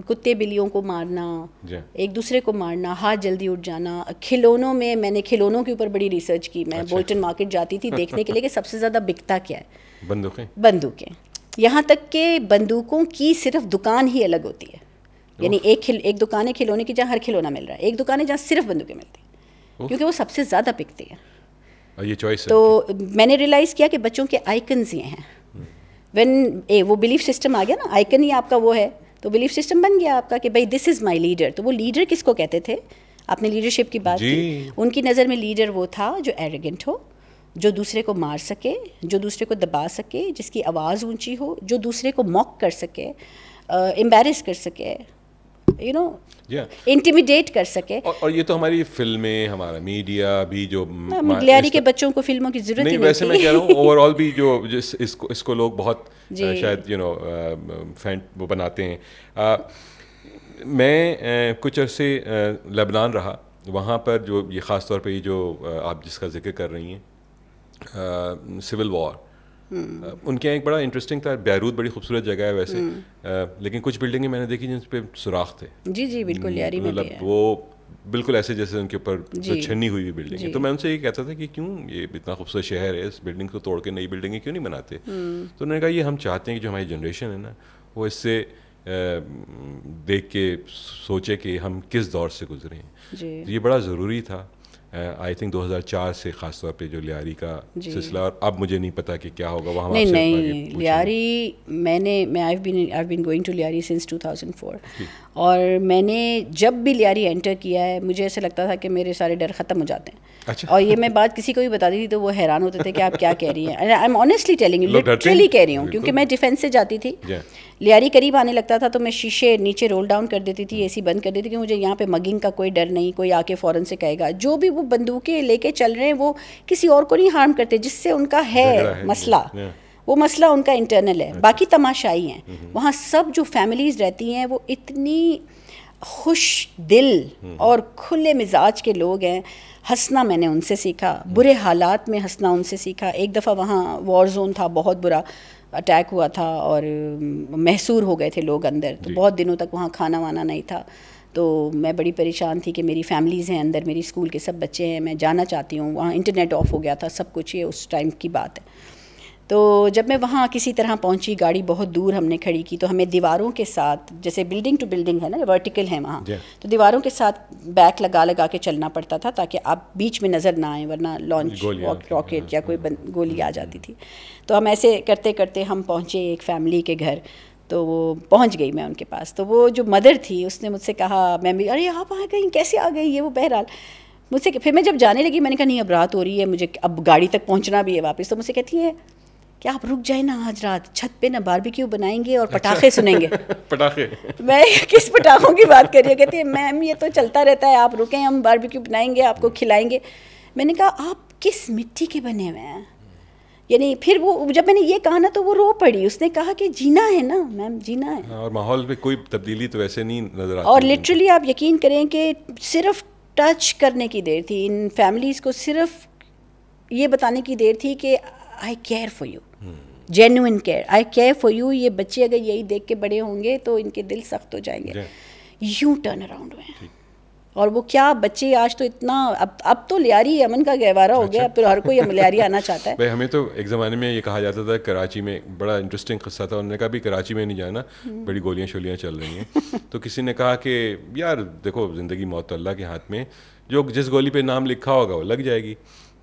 کتے بلیوں کو مارنا, ایک دوسرے کو مارنا, ہاتھ جلدی اٹھ جانا. کھلونوں میں نے کھلونوں کے اوپر بڑی ریسرچ کی. میں بولٹن مارکیٹ جاتی تھی دیکھنے کے لیے کہ سب سے زیادہ بکتا کیا ہے. بندوقیں. یہاں تک کہ بندوقوں کی صرف دکان ہی الگ ہوتی ہے. یعنی ایک دکان ہے کھلونے کی جہاں ہر کھلونا مل رہا ہے, ایک دکان ہے جہاں صرف بندوقیں ملتی ہیں کیونکہ وہ سب سے زیادہ بکتی ہیں. یہ چوائس ہے. تو میں نے ریئلائز کیا کہ بچوں کے آئکنز یہ ہیں. وہ بلیف سسٹم آ گیا نا, آئکن ہی آپ کا وہ ہے, تو بلیف سسٹم بن گیا آپ کا کہ بھائی دس از مائی لیڈر. تو وہ لیڈر کس کو کہتے تھے؟ آپ نے لیڈرشپ کی بات کی. ان کی نظر میں لیڈر وہ تھا جو ایروگنٹ ہو, جو دوسرے کو مار سکے, جو دوسرے کو دبا سکے, جس کی آواز اونچی ہو, جو دوسرے کو موک کر سکے, امبیرس کر سکے, انٹیمیڈیٹ کر سکے. اور یہ تو ہماری فلمیں, ہمارا میڈیا بھی جو لیاری کے بچوں کو فلموں کی ضرورت نہیں. ویسے میں کہہ رہا ہوں اوور آل بھی جو اس کو لوگ بہت شاید فین وہ بناتے ہیں. میں کچھ عرصے لبنان رہا. وہاں پر جو یہ خاص طور پہ یہ جو آپ جس کا ذکر کر رہی ہیں سول وار, ان کے ایک بڑا انٹرسٹنگ تھا. بیروت بڑی خوبصورت جگہ ہے ویسے, لیکن کچھ بلڈنگیں میں نے دیکھی جن پہ سوراخ تھے. جی بالکل لیاری میں مطلب وہ بالکل ایسے جیسے ان کے اوپر چھنی ہوئی بلڈنگ ہے. تو میں ان سے یہ کہتا تھا کہ کیوں یہ اتنا خوبصورت شہر ہے, اس بلڈنگ کو توڑ کے نئی بلڈنگیں کیوں نہیں بناتے؟ تو انہوں نے کہا یہ ہم چاہتے ہیں کہ جو ہماری جنریشن ہے نا وہ اس سے دیکھ کے سوچے کہ ہم کس دور سے گزرے ہیں. یہ بڑا ضروری تھا. آئی تھنک 2004 سے خاص طور پہ جو لیاری کا سلسلہ, اور اب مجھے نہیں پتا کہ کیا ہوگا وہاں. نہیں لیاری میں I've been going to Lyari since 2004. اور میں نے جب بھی لیاری انٹر کیا ہے مجھے ایسا لگتا تھا کہ میرے سارے ڈر ختم ہو جاتے ہیں. اور یہ میں بات کسی کو بھی بتا دی تھی تو وہ حیران ہوتے تھے کہ آپ کیا کہہ رہی ہیں. I'm honestly telling you, literally کہہ رہی ہوں, کیونکہ میں ڈیفینس سے جاتی تھی. لیاری قریب آنے لگتا تھا تو میں شیشے نیچے رول ڈاؤن کر دیتی تھی, اے سی بند کر دیتی تھی کہ مجھے یہاں پہ مگنگ کا کوئی ڈر نہیں, کوئی آ کے فوراً سے کہے گا. جو بھی وہ بندوقیں لے کے چل رہے ہیں وہ کسی اور کو نہیں ہارم کرتے, جس سے ان کا ہے مسئلہ, وہ مسئلہ ان کا انٹرنل ہے. باقی تماشائی ہیں. وہاں سب جو فیملیز رہتی ہیں وہ اتنی خوش دل اور کھلے مزاج کے لوگ ہیں. ہنسنا میں نے ان سے سیکھا, برے حالات میں ہنسنا ان سے سیکھا. ایک دفعہ وہاں وار زون تھا, بہت برا اٹیک ہوا تھا اور محصور ہو گئے تھے لوگ اندر. تو بہت دنوں تک وہاں کھانا وانا نہیں تھا. تو میں بڑی پریشان تھی کہ میری فیملیز ہیں اندر, میری اسکول کے سب بچے ہیں, میں جانا چاہتی ہوں. وہاں انٹرنیٹ آف ہو گیا تھا, سب کچھ, یہ اس ٹائم کی بات ہے. تو جب میں وہاں کسی طرح پہنچی, گاڑی بہت دور ہم نے کھڑی کی, تو ہمیں دیواروں کے ساتھ, جیسے بلڈنگ ٹو بلڈنگ ہے نا, ورٹیکل ہے وہاں, تو دیواروں کے ساتھ بیک لگا کے چلنا پڑتا تھا تاکہ آپ بیچ میں نظر نہ آئیں, ورنہ لانچ راکٹ یا کوئی گولی آ جاتی تھی. تو ہم ایسے کرتے کرتے ہم پہنچے ایک فیملی کے گھر. تو وہ پہنچ گئی میں ان کے پاس. تو وہ جو مدر تھی اس نے مجھ سے کہا, میں بھی ارے آپ آ گئی, کیسے آ گئی, یہ وہ بہرحال مجھ سے. پھر میں جب جانے لگی میں نے کہا نہیں اب رات ہو رہی ہے, مجھے اب گاڑی تک پہنچنا بھی ہے واپس. تو مجھ سے کہتی ہے کہ آپ رک جائیں نا, آج رات چھت پہ نا باربیکیو بنائیں گے اور پٹاخے سنیں گے. پٹاخے؟ میں کس پٹاخوں کی بات کر رہی ہوں؟ کہتی ہے میم یہ تو چلتا رہتا ہے, آپ رکیں, ہم باربیکیو بنائیں گے, آپ کو کھلائیں گے. میں نے کہا آپ کس مٹی کے بنے ہوئے ہیں؟ یعنی پھر وہ جب میں نے یہ کہا نا تو وہ رو پڑی. اس نے کہا کہ جینا ہے نا میم, جینا ہے. اور ماحول میں کوئی تبدیلی تو ویسے نہیں نظر آتی. اور لٹرلی آپ یقین کریں کہ صرف ٹچ کرنے کی دیر تھی. ان فیملیز کو صرف یہ بتانے کی دیر تھی کہ I care for you, genuine care, I care for you. یہ بچے اگر یہی دیکھ کے بڑے ہوں گے تو ان کے دل سخت ہو جائیں گے. یوں ٹرن اراؤنڈ ہوئے ہیں. اور وہ کیا بچے آج تو اتنا, اب تو لیاری امن کا گہوارہ ہو گیا, پھر ہر کوئی لیاری آنا چاہتا ہے. بھائی ہمیں تو ایک زمانے میں یہ کہا جاتا تھا, کراچی میں بڑا انٹرسٹنگ قصہ تھا, انہوں نے کہا بھی کراچی میں نہیں جانا, بڑی گولیاں شولیاں چل رہی ہیں. تو کسی نے کہا کہ یار دیکھو زندگی موت اللہ کے ہاتھ میں, جو جس گولی پہ نام لکھا ہوگا وہ لگ جائے گی.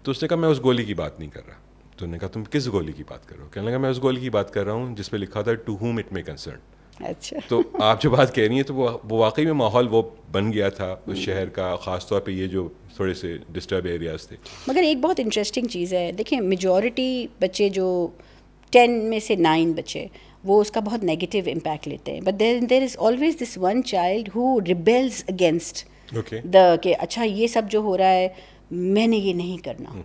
تو اس نے کہا میں اس گولی کی بات نہیں کر رہا. تو انہوں نے کہا تم کس گولی کی بات کر رہے ہو؟ کہنے لگا میں اس گولی کی بات کر رہا ہوں جس پہ لکھا تھا to whom it may concern. اچھا. تو آپ جو بات کہہ رہی ہیں تو وہ واقعی میں ماحول وہ بن گیا تھا اس شہر کا, خاص طور پہ یہ جو تھوڑے سے ڈسٹرب ایریاز تھے. مگر ایک بہت انٹرسٹنگ چیز ہے, دیکھیں میجورٹی بچے جو 10 میں سے 9 بچے وہ اس کا بہت نیگیٹو امپیکٹ لیتے ہیں, but there is always this one child who rebels against the, کہ اچھا یہ سب جو ہو رہا ہے میں نے یہ نہیں کرنا.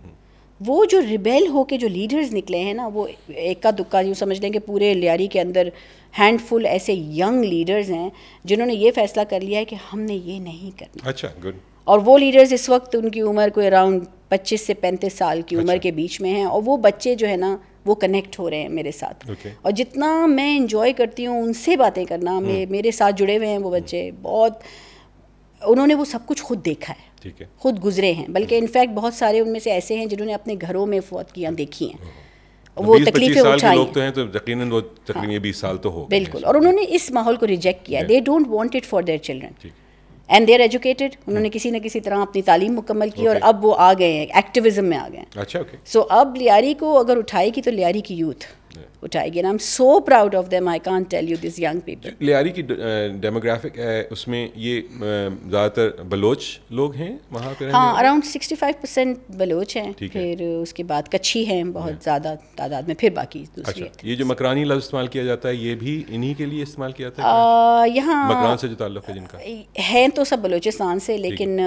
وہ جو ریبیل ہو کے جو لیڈرز نکلے ہیں نا, وہ ایک کا دکا یوں سمجھ لیں کہ پورے لیاری کے اندر ہینڈ فل ایسے ینگ لیڈرز ہیں جنہوں نے یہ فیصلہ کر لیا ہے کہ ہم نے یہ نہیں کرنا. اچھا گڈ. اور وہ لیڈرز اس وقت ان کی عمر کوئی اراؤنڈ 25 سے 35 سال کی عمر کے بیچ میں ہیں, اور وہ بچے جو ہے نا وہ کنیکٹ ہو رہے ہیں میرے ساتھ. اور جتنا میں انجوائے کرتی ہوں ان سے باتیں کرنا, میرے ساتھ جڑے ہوئے ہیں وہ بچے, بہت انہوں نے وہ سب کچھ خود دیکھا ہے, خود گزرے ہیں. بلکہ انفیکٹ بہت سارے ان میں سے ایسے ہیں جنہوں نے اپنے گھروں میں فوت کیاں دیکھی ہیں, وہ تکلیفیں اٹھائی ہیں. تو ہیں تو یقیناً وہ تقریباً 20 سال تو ہو بالکل, اور انہوں نے اس ماحول کو ریجیکٹ کیا. They don't want it for their children and they are educated. انہوں نے کسی نہ کسی طرح اپنی تعلیم مکمل کی اور اب وہ آ گئے ہیں, ایکٹیویزم میں آ گئے ہیں. اچھا اوکے. سو اب لیاری کو اگر اٹھائے گی تو لیاری کی یوتھ اٹھائے گی, and I am so proud of them. I can't tell you this young people. Lyari کی ڈیموگرافک ہے اس میں یہ زیادہ تر بلوچ لوگ ہیں وہاں پہ؟ ہاں, اراؤنڈ 65% بلوچ ہیں, پھر اس کے بعد کچھی ہیں بہت زیادہ تعداد میں, پھر باقی دوسری. یہ جو مکرانی لفظ استعمال کیا جاتا ہے یہ بھی انہی کے لیے استعمال کیا جاتا ہے یہاں مکران سے جو تعلق ہے جن کا؟ ہیں تو سب بلوچستان سے, لیکن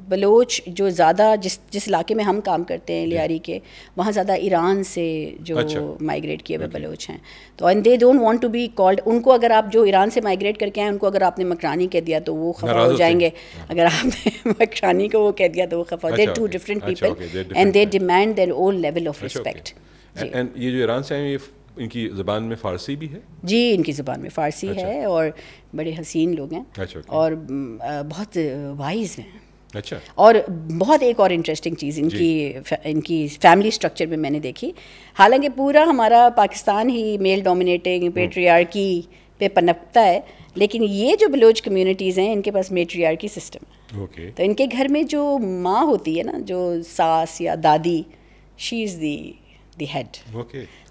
بلوچ جو زیادہ جس علاقے میں ہم کام کرتے ہیں لیاری کے, وہاں زیادہ ایران سے جو مائگریٹ کیے ہوئے بلوچ ہیں. تو and they don't want to be called, ان کو اگر آپ جو ایران سے مائگریٹ کر کے آئے ان کو اگر آپ نے مکرانی کہہ دیا تو وہ خفا ہو جائیں گے. اگر آپ نے مکرانی کو وہ کہہ دیا تو وہ خفا. They to different people and they demand their own level of respect. اینڈ یہ جو ایران سے آئے ہیں ان کی زبان میں فارسی بھی ہے؟ جی, ان کی زبان میں فارسی ہے, اور بڑے حسین لوگ ہیں, اور بہت وائز ہیں. اچھا. اور بہت ایک اور انٹرسٹنگ چیز ان کی فیملی اسٹرکچر میں نے دیکھی. حالانکہ پورا ہمارا پاکستان ہی میل ڈومینیٹنگ پیٹریارکی پہ پنپتا ہے, لیکن یہ جو بلوچ کمیونٹیز ہیں ان کے پاس میٹریارکی سسٹم ہے. تو ان کے گھر میں جو ماں ہوتی ہے نا, جو ساس یا دادی, شی از دی ہیڈ.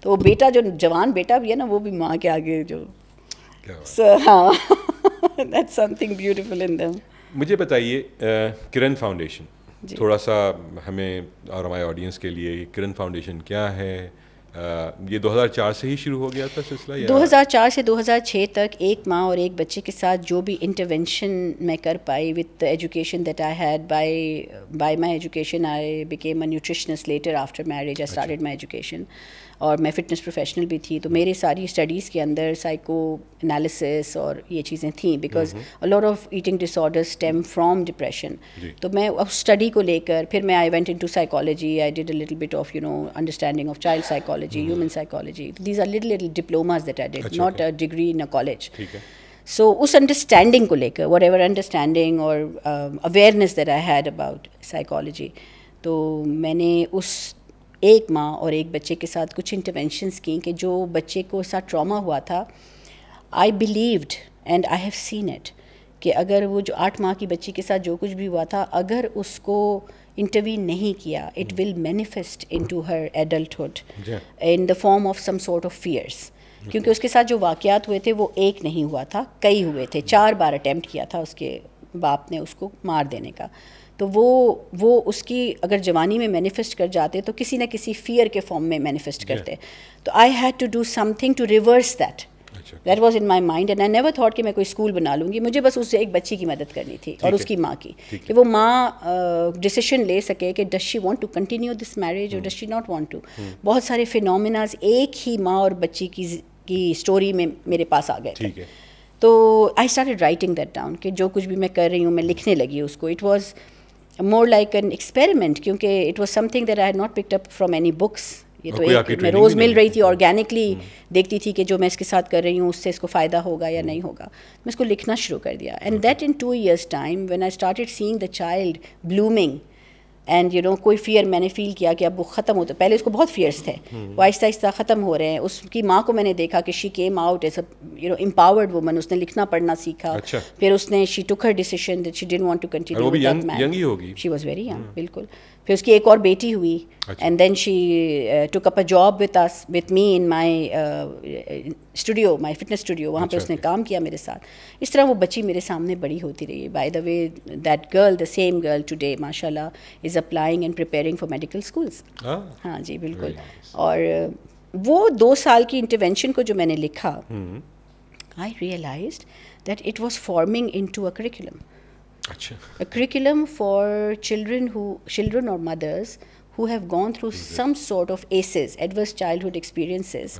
تو وہ بیٹا جو جوان بیٹا بھی ہے نا وہ بھی ماں کے آگے جو, ہاں that's some thing beautiful in them. مجھے بتائیے کرن فاؤنڈیشن تھوڑا سا ہمیں اور ہمارے آڈینس کے لیے, کرن فاؤنڈیشن کیا ہے؟ یہ 2004 سے ہی شروع ہو گیا تھا سلسلہ؟ 2004 سے 2006 تک ایک ماں اور ایک بچے کے ساتھ جو بھی انٹرونشن میں کر پائی with education that I had by my education. I became a nutritionist later after marriage. I started my education, اور میں فٹنس پروفیشنل بھی تھی, تو میری ساری اسٹڈیز کے اندر سائیکو انالیسس اور یہ چیزیں تھیں, because a lot of eating disorder stem from depression. تو میں اس اسٹڈی کو لے کر پھر میں I went into psychology. I did a little bit of understanding of child psychology, human psychology. These are little diplomas that I did, not a degree in a college. So اس انڈرسٹینڈنگ کو لے کر, وٹ ایور انڈرسٹینڈنگ اور awareness that I had about psychology, تو میں نے اس ایک ماں اور ایک بچے کے ساتھ کچھ انٹرونشنس کیں کہ جو بچے کو ساتھ ٹراما ہوا تھا. I believed and I have seen it کہ اگر وہ جو 8 ماہ کی بچی کے ساتھ جو کچھ بھی ہوا تھا, اگر اس کو انٹروین نہیں کیا, it will manifest into her adulthood in the form of some sort of fears. کیونکہ اس کے ساتھ جو واقعات ہوئے تھے وہ ایک نہیں ہوا تھا, کئی ہوئے تھے. 4 بار اٹیمپٹ کیا تھا اس کے باپ نے اس کو مار دینے کا. تو وہ اس کی اگر جوانی میں مینیفیسٹ کر جاتے تو کسی نہ کسی فیئر کے فارم میں مینیفیسٹ کرتے. تو I had to do something to reverse that was in my mind, and I never thought کہ میں کوئی اسکول بنا لوں گی. مجھے بس اس سے ایک بچی کی مدد کرنی تھی اور اس کی ماں کی, کہ وہ ماں ڈیسیشن لے سکے کہ does she want to continue this marriage or does she not want to. بہت سارے فینومیناز ایک ہی ماں اور بچی کی اسٹوری میں میرے پاس آ گئے تھے. تو I started writing that down کہ جو کچھ بھی میں کر رہی ہوں میں لکھنے لگی اس کو. It was more like an experiment, کیونکہ it was something that I had not picked up from any books. یہ تو ایک میں روز مل رہی تھی آرگینکلی دیکھتی تھی کہ جو میں اس کے ساتھ کر رہی ہوں اس سے اس کو فائدہ ہوگا یا نہیں ہوگا. میں اس کو لکھنا شروع کر دیا, and that in 2 years time when I started seeing the child blooming and you know کوئی فیئر میں نے فیل کیا کہ اب وہ ختم ہوتا, پہلے اس کو بہت فیئرس تھے, وہ آہستہ آہستہ ختم ہو رہے ہیں. اس کی ماں کو میں نے دیکھا کہ she came out as a you know empowered woman, اس نے لکھنا پڑھنا سیکھا, پھر اس نے she took her decision that she ڈidn't want to continue with that man. She was very young, بالکل. پھر اس کی ایک اور بیٹی ہوئی, and then she took up a job with me in my studio, my fitness studio, وہاں پہ اس نے کام کیا میرے ساتھ. اس طرح وہ بچی میرے سامنے بڑی ہوتی رہی. By the way that girl, the same girl today ماشاء اللہ is applying and preparing for medical schools. ہاں جی بالکل. اور وہ 2 سال کی انٹروینشن کو جو میں نے لکھا, I realized that it was forming into a curriculum. A curriculum for children or mothers who have gone through some sort of ACEs, adverse childhood experiences,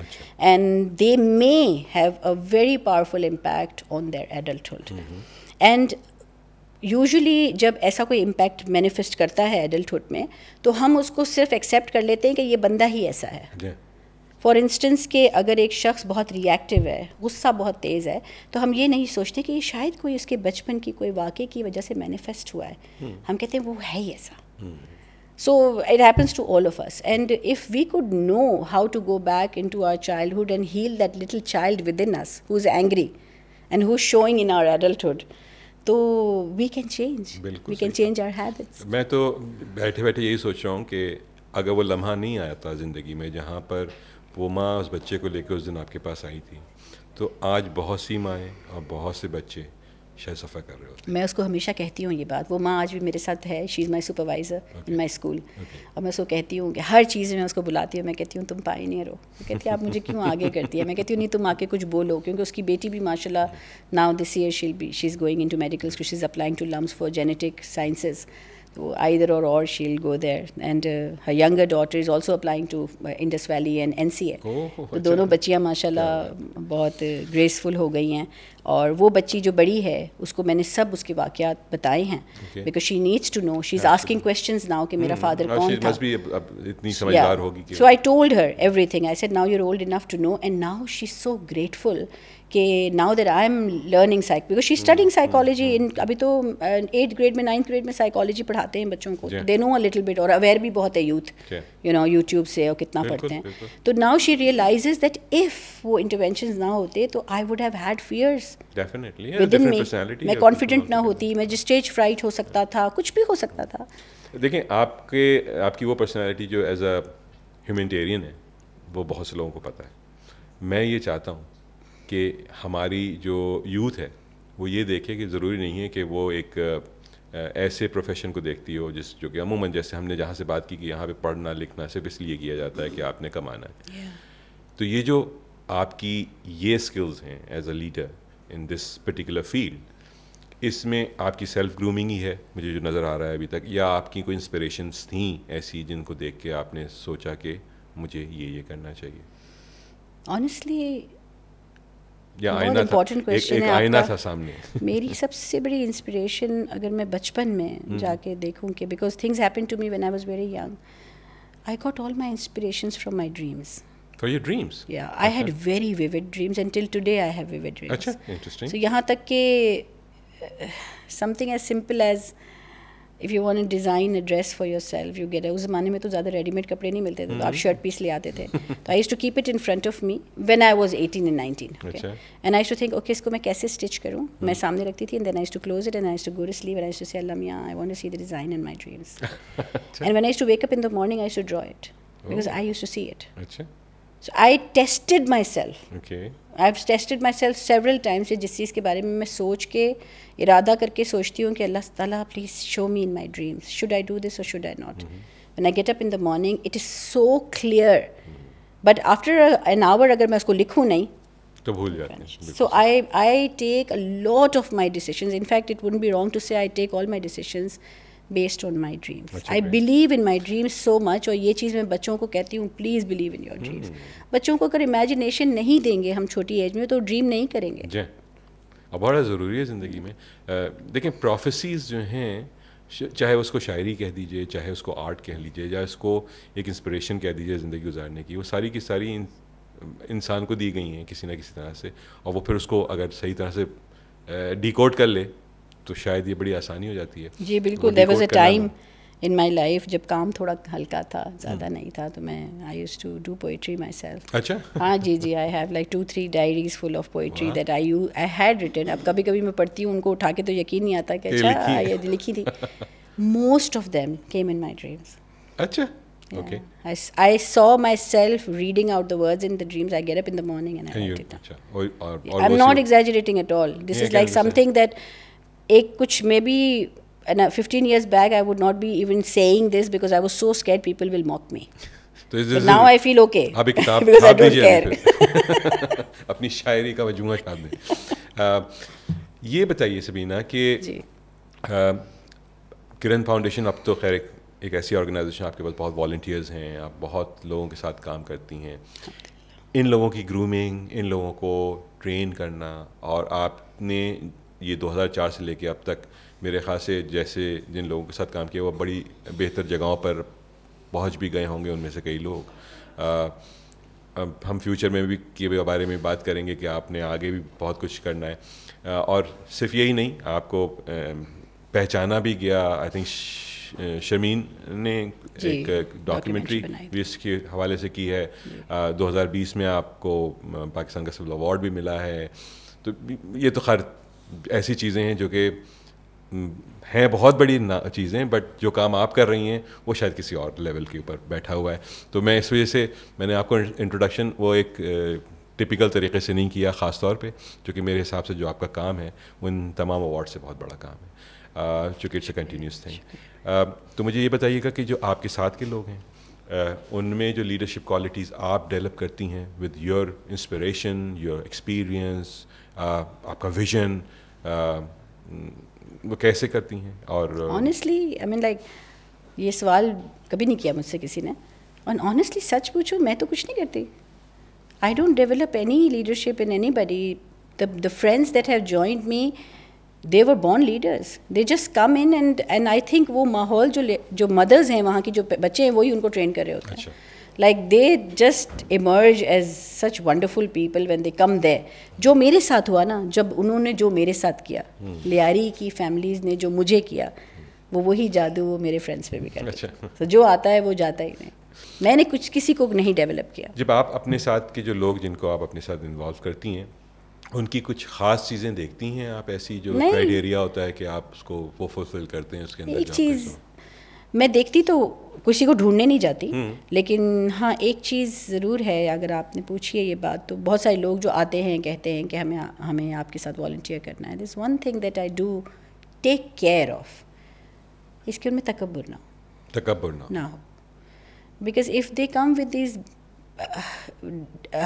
and they may have a very powerful impact on their adulthood. And usually جب ایسا کوئی امپیکٹ مینیفیسٹ کرتا ہے ایڈلٹہڈ میں تو ہم اس کو صرف ایکسیپٹ کر لیتے ہیں کہ یہ بندہ ہی ایسا ہے. فار انسٹنس کہ اگر ایک شخص بہت ریئیکٹیو ہے, غصہ بہت تیز ہے, تو ہم یہ نہیں سوچتے کہ یہ شاید کوئی اس کے بچپن کی کوئی واقعے کی وجہ سے مینیفیسٹ ہوا ہے. ہم کہتے ہیں وہ ہے ہی ایسا. So it happens to all of us, and if we could know how to go back into our childhood and heal that little child within us who is angry and who is showing in our adulthood, تو we can change, we can change our habits. میں تو بیٹھے بیٹھے یہی سوچ رہا ہوں کہ اگر وہ لمحہ نہیں آیا تھا زندگی میں جہاں پر وہ ماں اس بچے کو لے کے اس دن آپ کے پاس آئی تھی, تو آج بہت سی مائیں اور بہت سے بچے شاید سفر کر رہے ہوتے. میں اس کو ہمیشہ کہتی ہوں یہ بات, وہ ماں آج بھی میرے ساتھ ہے, شی از مائی سپروائزر ان مائی اسکول, اور میں اس کو کہتی ہوں کہ ہر چیز میں اس کو بلاتی ہوں, میں کہتی ہوں تم پائنیئر ہو. وہ کہتی ہے آپ مجھے کیوں آگے کرتی ہے, میں کہتی ہوں نہیں تم آ کے کچھ بولو, کیونکہ اس کی بیٹی بھی ماشاء اللہ now this year she is going into medical school, she is applying to LUMS for genetic sciences. Either or she'll go there, and her younger daughter is also applying to Indus Valley and NCA. تو دونوں بچیاں ماشاء اللہ بہت گریسفل ہو گئی ہیں, اور وہ بچی جو بڑی ہے اس کو میں نے سب اس کے واقعات بتائے ہیں, because she needs to know, she is asking questions now کہ میرا فادر کون تھا. اتنی سمجھدار ہوگی کہ So I told her everything. I said now you're old enough to know, and now she's so grateful کہ now that I'm learning because she's studying psychology in ابھی تو 8th grade میں 9th grade میں psychology پڑھاتے ہیں بچوں کو, they know a little bit, اور aware بھی بہت ہے youth, you know YouTube سے اور کتنا پڑھتے ہیں. تو now she realizes that if وہ interventions نہ ہوتے تو I would have had fears within me. میں confident نہ ہوتی, میں جس stage fright ہو سکتا تھا, کچھ بھی ہو سکتا تھا. دیکھیں آپ کی وہ پرسنالٹی جو ایز اے ہیومینٹیرین ہے وہ بہت سے لوگوں کو پتہ ہے. میں یہ چاہتا ہوں کہ ہماری جو یوتھ ہے وہ یہ دیکھے کہ ضروری نہیں ہے کہ وہ ایک ایسے پروفیشن کو دیکھتی ہو جو کہ عموماً جیسے ہم نے جہاں سے بات کی کہ یہاں پہ پڑھنا لکھنا صرف اس لیے کیا جاتا ہے کہ آپ نے کمانا ہے. تو یہ جو آپ کی یہ اسکلز ہیں as a leader in this particular field, اس میں آپ کی سیلف گرومنگ ہی ہے مجھے جو نظر آ رہا ہے ابھی تک, یا آپ کی کوئی انسپریشنس تھیں ایسی جن کو دیکھ کے آپ نے سوچا کہ مجھے یہ کرنا چاہیے؟ آنیسٹلی بہت ایک آئینہ تھا سامنے. میری سب سے بڑی انسپریشن اگر میں بچپن میں جا کے دیکھوں کہ because things happen to me when I was very young, I got all my inspirations from my dreams. For your dreams? Yeah, I had very vivid dreams. Until today I have vivid dreams. Achha, interesting. So yahan tak ke something as simple as if you want to design a dress for yourself, you get اس زمانے میں تو زیادہ ریڈی میڈ کپڑے نہیں ملتے تھے, تو آپ شرٹ پیس لے آتے تھے. تو I used to keep it in front of me when I was 18 and 19. Okay? And I used to think, okay, اس کو میں کیسے اسٹچ کروں, میں سامنے رکھتی تھی, and then I used to close it and I used to go to sleep and I used to say, Allah Miyan, I want to see the design in my dreams. And when I used to wake up in the morning, I used to draw it because I used to see it. So I tested myself. Okay. I've tested myself several times. جس چیز کے بارے میں میں سوچ کے ارادہ کر کے سوچتی ہوں کہ اللہ تعالیٰ please show me in my dreams. Should I do this or should I not? When I get up in the morning, it is so clear. But after an hour اگر میں اس کو لکھوں نہیں تو بھول جاتے ہیں. So I take a lot of my decisions. In fact, it wouldn't be wrong to say I take all my decisions based on my dreams. I believe in my dreams so much, اور یہ چیز میں بچوں کو کہتی ہوں please believe in your dreams. بچوں کو اگر امیجنیشن نہیں دیں گے ہم چھوٹی ایج میں تو ڈریم نہیں کریں گے. جی, اور بڑا ضروری ہے زندگی میں. دیکھیں پروفیسیز جو ہیں چاہے اس کو شاعری کہہ دیجیے, چاہے اس کو آرٹ کہہ لیجیے, یا اس کو ایک انسپریشن کہہ دیجیے زندگی گزارنے کی, وہ ساری کی ساری انسان کو دی گئی ہیں کسی نہ کسی طرح سے, اور وہ پھر اس کو اگر صحیح طرح سے ڈیکوڈ کر لے تو شاید یہ بڑی آسانی ہو جاتی ہے. جی بالکل. There was a time in my life جب کام تھوڑا ہلکا تھا, زیادہ نہیں تھا, تو میں I used to do poetry myself. اچھا. ہاں جی جی, I have like 2-3 diaries full of poetry that I had written. اب کبھی کبھی میں پڑھتی ہوں ان کو اٹھا کے تو یقین نہیں آتا کہ اچھا یہ لکھی تھی. Most of them came in my dreams. اچھا. Okay. I saw myself reading out the words in the dreams. I get up in the morning and I write it down. I'm not exaggerating at all. This is like something that kuch maybe 15 years back I would not be even saying this because I was so scared people will mock me. But now I feel okay because I don't care. اپنی شاعری کا مجموعہ چھاپ دیں. یہ بتائیے سبینہ کہ کرن فاؤنڈیشن اب تو خیر ایک ایسی آرگنائزیشن, آپ کے پاس بہت والنٹیئرز ہیں, آپ بہت لوگوں کے ساتھ کام کرتی ہیں, ان لوگوں کی گرومنگ, ان لوگوں کو ٹرین کرنا, اور آپ نے یہ 2004 سے لے کے اب تک میرے خیال سے جیسے جن لوگوں کے ساتھ کام کیا وہ بڑی بہتر جگہوں پر پہنچ بھی گئے ہوں گے ان میں سے کئی لوگ. ہم فیوچر میں بھی کے بارے میں بات کریں گے کہ آپ نے آگے بھی بہت کچھ کرنا ہے, اور صرف یہی نہیں, آپ کو پہچانا بھی گیا. آئی تھنک شرمین نے ایک ڈاکیومنٹری بھی اس کے حوالے سے کی ہے. 2020 میں آپ کو پاکستان کا سول ایوارڈ بھی ملا ہے. تو یہ تو خیر ایسی چیزیں ہیں جو کہ ہیں بہت بڑی چیزیں, بٹ جو کام آپ کر رہی ہیں وہ شاید کسی اور لیول کے اوپر بیٹھا ہوا ہے. تو میں اس وجہ سے میں نے آپ کو انٹروڈکشن وہ ایک ٹپیکل طریقے سے نہیں کیا, خاص طور پہ کیونکہ میرے حساب سے جو آپ کا کام ہے وہ ان تمام ایوارڈ سے بہت بڑا کام ہے, چونکہ اٹس اے کنٹینیوس تھنگ. تو مجھے یہ بتائیے گا کہ جو آپ کے ساتھ کے لوگ ہیں ان میں جو لیڈرشپ کوالٹیز آپ ڈیولپ کرتی ہیں with your inspiration, your experience, آپ کا ویژن, وہ کیسے کرتی ہیں؟ اور آنیسٹلی آئی مین لائک یہ سوال کبھی نہیں کیا مجھ سے کسی نے, اور آنیسٹلی سچ پوچھوں میں تو کچھ نہیں کرتی. I don't develop any leadership in anybody. the friends that have joined me, they were born leaders. They just come in and I think وہ ماحول جو مدرز ہیں وہاں کی جو بچے ہیں وہی ان کو ٹرین کر رہے ہوتے ہیں. like they just emerge as such wonderful people when they come there. جو میرے ساتھ ہوا نا, جب انہوں نے جو میرے ساتھ کیا, لیاری کی فیملیز نے جو مجھے کیا, وہ وہی جادو وہ میرے فرینڈس پہ بھی کرتے ہیں. تو جو آتا ہے وہ جاتا ہی نہیں. میں نے کچھ کسی کو نہیں ڈیولپ کیا. جب آپ اپنے ساتھ کے جو لوگ جن کو آپ اپنے ساتھ انوالو کرتی ہیں ان کی کچھ خاص چیزیں دیکھتی ہیں آپ, ایسی جو کرائیٹیریا ہوتا ہے کہ آپ اس کو وہ فلفل کرتے ہیں اس کے اندر؟ ایک چیز میں دیکھتی تو کسی کو ڈھونڈنے نہیں جاتی, لیکن ہاں ایک چیز ضرور ہے, اگر آپ نے پوچھی ہے یہ بات تو بہت سارے لوگ جو آتے ہیں کہتے ہیں کہ ہمیں آپ کے ساتھ والنٹیئر کرنا ہے. This one thing that I do take care of, اس کے ان میں تکبر نہ ہو. Because if they come with these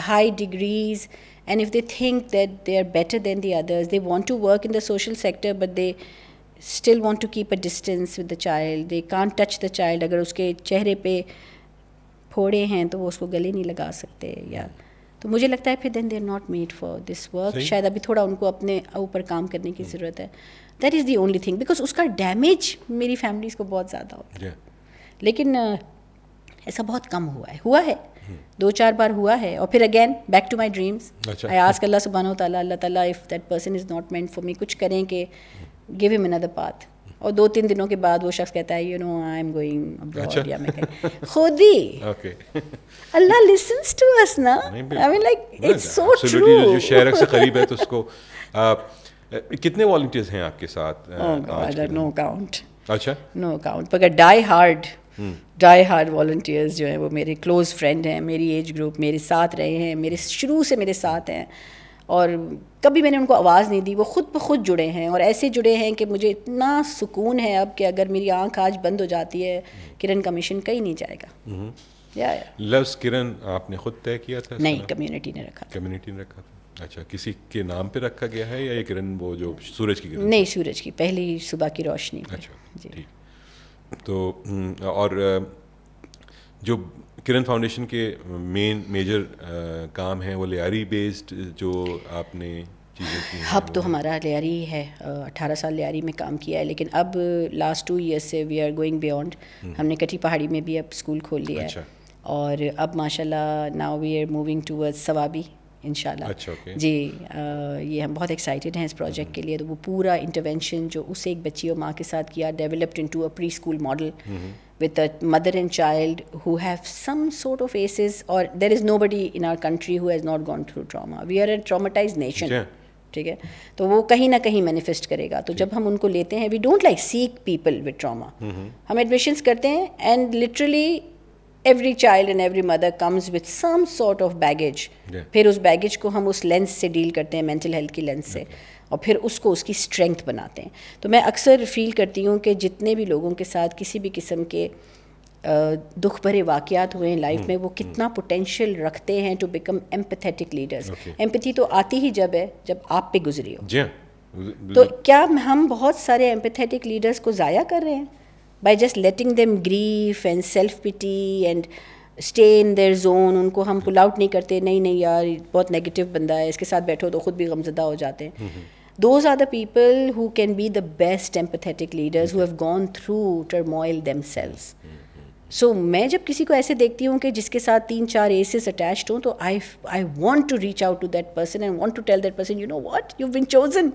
high degrees and if they think that they are better than the others, they want to work in the social sector but they still want to keep a distance with the child. They can't touch the child. اگر اس کے چہرے پہ پھوڑے ہیں تو وہ اس کو گلے نہیں لگا سکتے, یا تو مجھے لگتا ہے پھر then they are not made for this work. شاید ابھی تھوڑا ان کو اپنے اوپر کام کرنے کی ضرورت ہے. That is the only thing because اس کا ڈیمیج میری فیملیز کو بہت زیادہ ہوتا ہے. لیکن ایسا بہت کم ہوا ہے 2-4 بار ہوا ہے, اور پھر again back to my dreams. I ask اللہ سبحانہ و تعالیٰ, اللہ تعالیٰ if that person is not meant for me, کچھ کریں کہ گیو ہم another path. اور 2-3 دنوں کے بعد وہ شخص کہتا ہے you know I am going abroad, یا میں کہیں خود ہی اللہ listens to us نا. I mean like it's so true. جو شہر سے قریب ہے تو اس کو کتنے والنٹیئرز ہیں آپ کے ساتھ؟ نو کاؤنٹ. اچھا, نو کاؤنٹ. مگر ڈائی ہارڈ والنٹیئرز جو ہیں وہ میرے کلوز فرینڈ ہیں, میری ایج گروپ, میرے ساتھ رہے ہیں, میرے شروع سے میرے ساتھ ہیں, اور کبھی میں نے ان کو آواز نہیں دی. وہ خود بخود جڑے ہیں, اور ایسے جڑے ہیں کہ مجھے اتنا سکون ہے اب کہ اگر میری آنکھ آج بند ہو جاتی ہے کرن کا مشن کہیں نہیں جائے گا. لفظ کرن آپ نے خود طے کیا تھا؟ نہیں, کمیونٹی نے رکھا. کمیونٹی نے رکھا تھا. اچھا, کسی کے نام پہ رکھا گیا ہے یا یہ کرن وہ جو سورج کی کرن؟ نہیں, سورج کی پہلی صبح کی روشنی. اچھا ٹھیک. تو اور جو کرن فاؤنڈیشن کے میجر کام ہیں وہ لیاری بیسڈ جو آپ نے چیزیں کی ہیں. اب تو ہمارا لیاری ہے, 18 سال لیاری میں کام کیا ہے, لیکن اب لاسٹ 2 ایئرس سے وی آر گوئنگ بیونڈ. ہم نے کٹھی پہاڑی میں بھی اب اسکول کھول لیا ہے, اور اب ماشاء اللہ now we are moving towards ثوابی انشاءاللہ. اچھا اوکے جی, یہ ہم بہت ایکسائٹیڈ ہیں اس پروجیکٹ کے لیے. تو وہ پورا انٹرونشن جو اس ایک بچی اور ماں کے ساتھ کیا, developed into a preschool model with a mother and child who have some sort of ACEs, or there is nobody in our country who has not gone through trauma. We are a traumatized nation. ٹھیک ہے, تو وہ کہیں نہ کہیں مینیفیسٹ کرے گا. تو جب ہم ان کو لیتے ہیں, we don't like sick people with trauma. ہم ایڈمیشنس کرتے ہیں and literally every child and every mother comes with some sort of baggage. پھر اس بیگیج کو ہم اس لینس سے ڈیل کرتے ہیں, مینٹل ہیلتھ کی لینس سے, اور پھر اس کو اس کی اسٹرینتھ بناتے ہیں. تو میں اکثر فیل کرتی ہوں کہ جتنے بھی لوگوں کے ساتھ کسی بھی قسم کے دکھ بھرے واقعات ہوئے ہیں لائف میں, وہ کتنا پوٹینشیل رکھتے ہیں to become empathetic leaders. Empathy تو آتی ہی جب ہے جب آپ پہ گزری ہو. تو کیا ہم بہت سارے ایمپیتھیٹک لیڈرز کو ضائع کر رہے ہیں by just letting them grief and self pity and stay in their zone. ان کو ہم پل آؤٹ نہیں کرتے, نہیں یار بہت نیگیٹو بندہ ہے, اس کے ساتھ بیٹھو تو خود بھی غمزدہ ہو جاتے ہیں. Those are the people who can be the best empathetic leaders, who have gone through turmoil themselves. So میں جب کسی کو ایسے دیکھتی ہوں کہ جس کے ساتھ 3-4 ایسز اٹیچڈ ہوں, تو I want to reach out to that person and want to tell that person, you know what, you've been chosen.